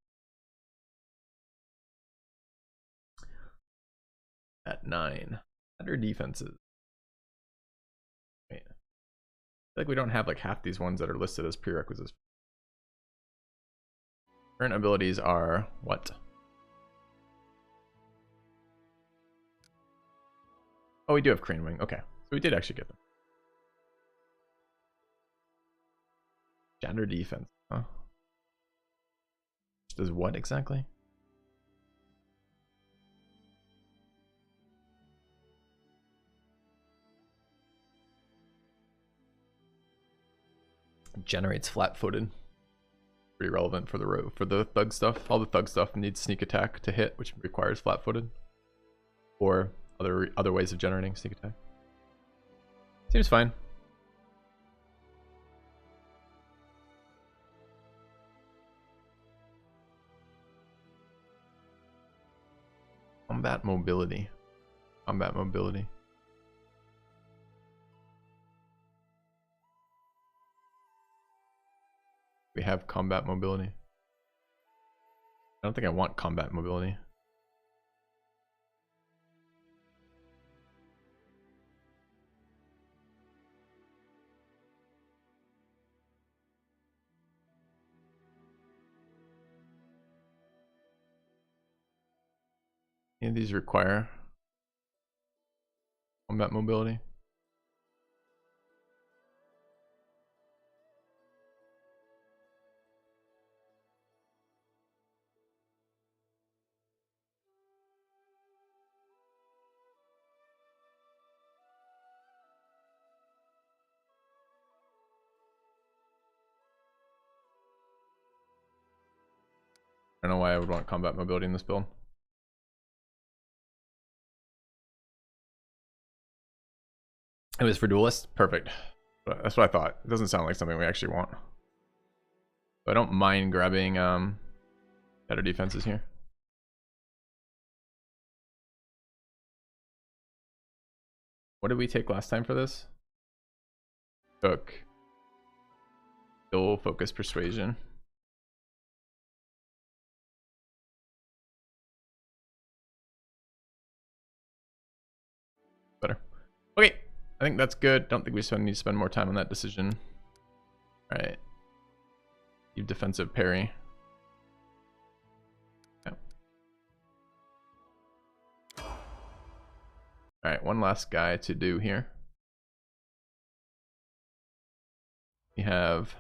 at 9. Better defenses. Wait. I feel like we don't have like half these ones that are listed as prerequisites. Current abilities are what? Oh, we do have Crane Wing. Okay. So we did actually get them. Shatter defense. Huh? Does what exactly? Generates flat-footed. Pretty relevant for the thug stuff. All the thug stuff needs sneak attack to hit, which requires flat-footed, or other ways of generating sneak attack. Seems fine. Combat mobility. Combat mobility. We have combat mobility. I don't think I want combat mobility. Any of these require combat mobility? I don't know why I would want combat mobility in this build. It was for duelists? Perfect. That's what I thought. It doesn't sound like something we actually want. But I don't mind grabbing better defenses here. What did we take last time for this? Took dual focus persuasion. Better. Okay, I think that's good. Don't think we need to spend more time on that decision. All right. Leave defensive parry. Yeah. All right, one last guy to do here. We have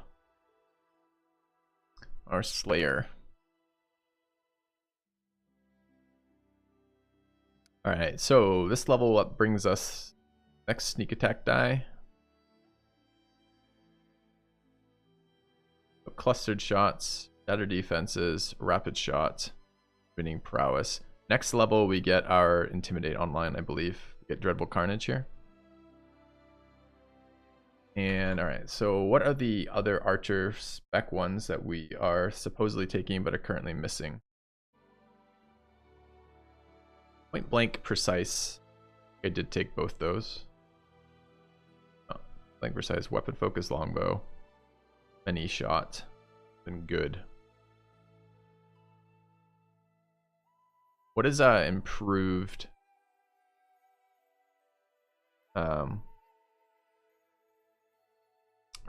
our Slayer. All right, so this level up brings us next sneak attack die. Clustered shots, better defenses, rapid shot, winning prowess. Next level we get our intimidate online, I believe. We get dreadful carnage here. And all right, so what are the other archer spec ones that we are supposedly taking but are currently missing? Point blank precise. I did take both those. Oh, blank precise, weapon focus, longbow, any shot. Been good. What is improved?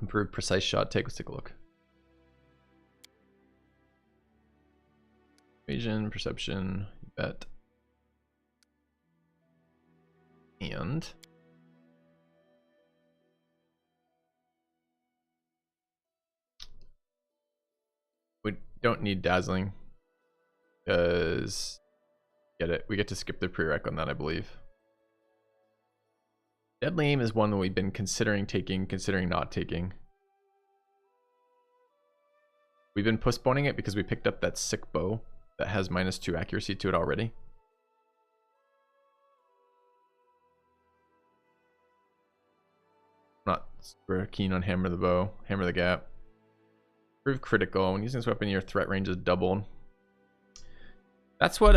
Improved precise shot take. Let's take a look. Vision, perception, you bet. And we don't need dazzling because we get to skip the prereq on that, I believe. Deadly aim is one that we've been considering taking, considering not taking. We've been postponing it because we picked up that sick bow that has -2 accuracy to it already. Not super keen on hammer the bow, hammer the gap. Improve critical. When using this weapon, your threat range is doubled. That's what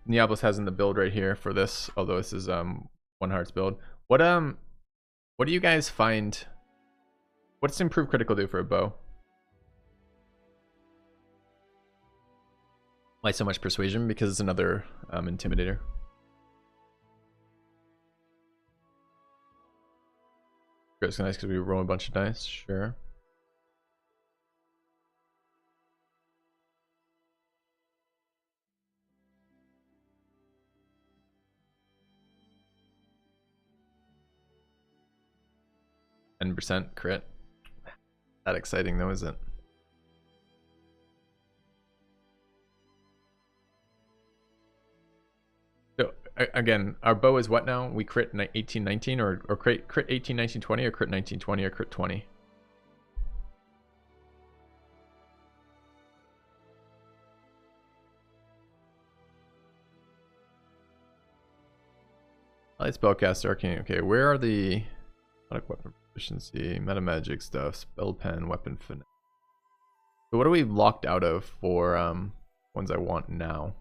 Diablos has in the build right here for this. Although this is One Heart's build. What do you guys find? What's improved critical do for a bow? Why so much persuasion? Because it's another intimidator. Crit's nice because we roll a bunch of dice. Sure. %, crit. That exciting though, is it? So again, our bow is what now? We crit 18, 19, or crit 18, 19, 20, or crit 19, 20, or crit 20? Light spellcaster, arcane. Okay, where are the weapon proficiency, meta magic stuff, spell pen, weapon finesse? So what are we locked out of for ones I want now?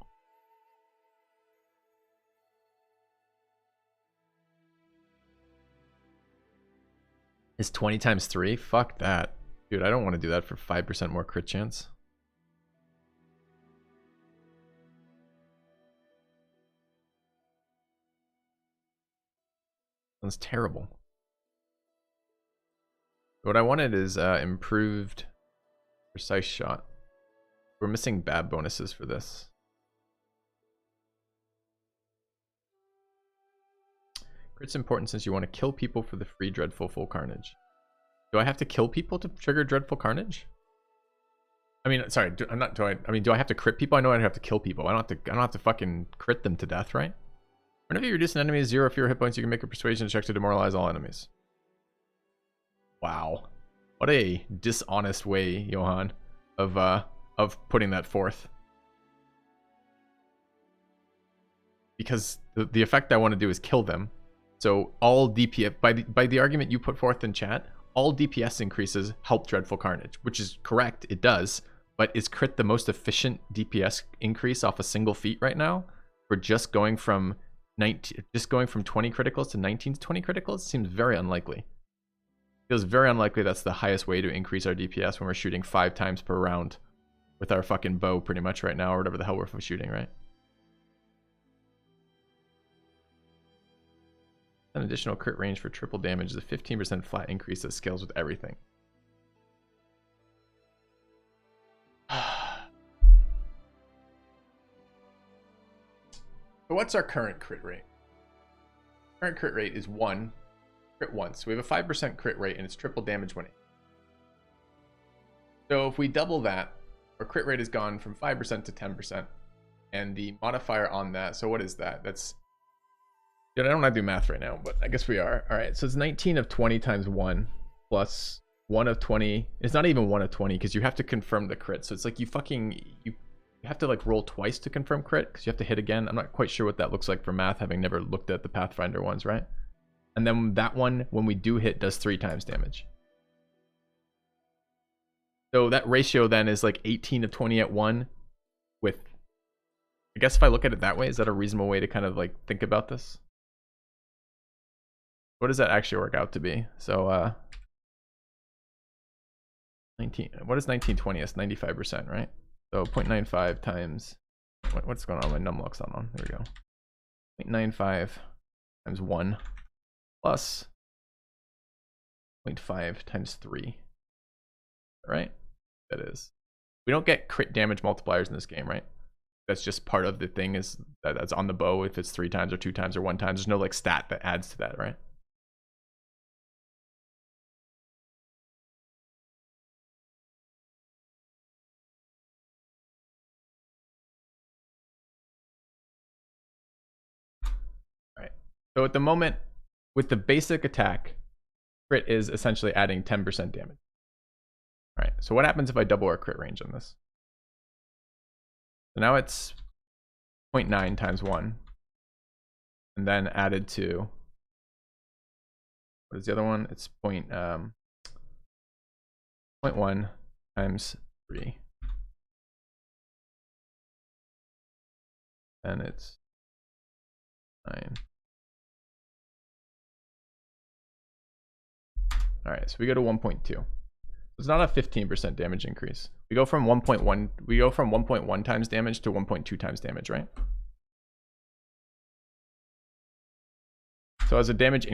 Is 20 times 3? Fuck that. Dude, I don't want to do that for 5% more crit chance. That's terrible. What I wanted is improved precise shot. We're missing bad bonuses for this. Crit's important since you want to kill people for the free Dreadful Full Carnage. Do I have to kill people to trigger Dreadful Carnage? I mean, sorry, do I have to crit people? I know I have to kill people. I don't have to fucking crit them to death, right? Whenever you reduce an enemy to 0 fewer hit points, you can make a persuasion check to demoralize all enemies. Wow. What a dishonest way, Johan, of putting that forth. Because the effect I want to do is kill them. So all DPS, by the argument you put forth in chat, all DPS increases help Dreadful Carnage, which is correct, it does. But is crit the most efficient DPS increase off a single feat right now? For just going from 20 criticals to 19 to 20 criticals seems very unlikely. Feels very unlikely that's the highest way to increase our DPS when we're shooting 5 times per round with our fucking bow pretty much right now, or whatever the hell we're shooting, right? An additional crit range for triple damage is a 15% flat increase that scales with everything. So what's our current crit rate? Current crit rate is 1. Crit once. So we have a 5% crit rate and it's triple damage when it. So if we double that, our crit rate has gone from 5% to 10%. And the modifier on that, so what is that? That's, dude, I don't want to do math right now, but I guess we are. All right, so it's 19 of 20 times 1 plus 1 of 20. It's not even 1 of 20 because you have to confirm the crit. So it's like you have to like roll twice to confirm crit because you have to hit again. I'm not quite sure what that looks like for math, having never looked at the Pathfinder ones, right? And then that one, when we do hit, does 3 times damage. So that ratio then is like 18 of 20 at 1 with, I guess if I look at it that way, is that a reasonable way to kind of like think about this? What does that actually work out to be? So 19, what is 1920? That's 95%, right? So 0.95 times, what's going on? My numlock's not on. There we go. 0.95 times 1 plus 0.5 times 3. Right? That is. We don't get crit damage multipliers in this game, right? That's just part of the thing, is that's on the bow if it's 3 times or 2 times or 1 time. There's no like stat that adds to that, right? So at the moment, with the basic attack, crit is essentially adding 10% damage. All right, so what happens if I double our crit range on this? So now it's 0.9 times 1. And then added to, what is the other one? It's 0.1 times 3. And it's 9. All right, so we go to 1.2. It's not a 15% damage increase. We go from 1.1. We go from 1.1 times damage to 1.2 times damage, right? So as a damage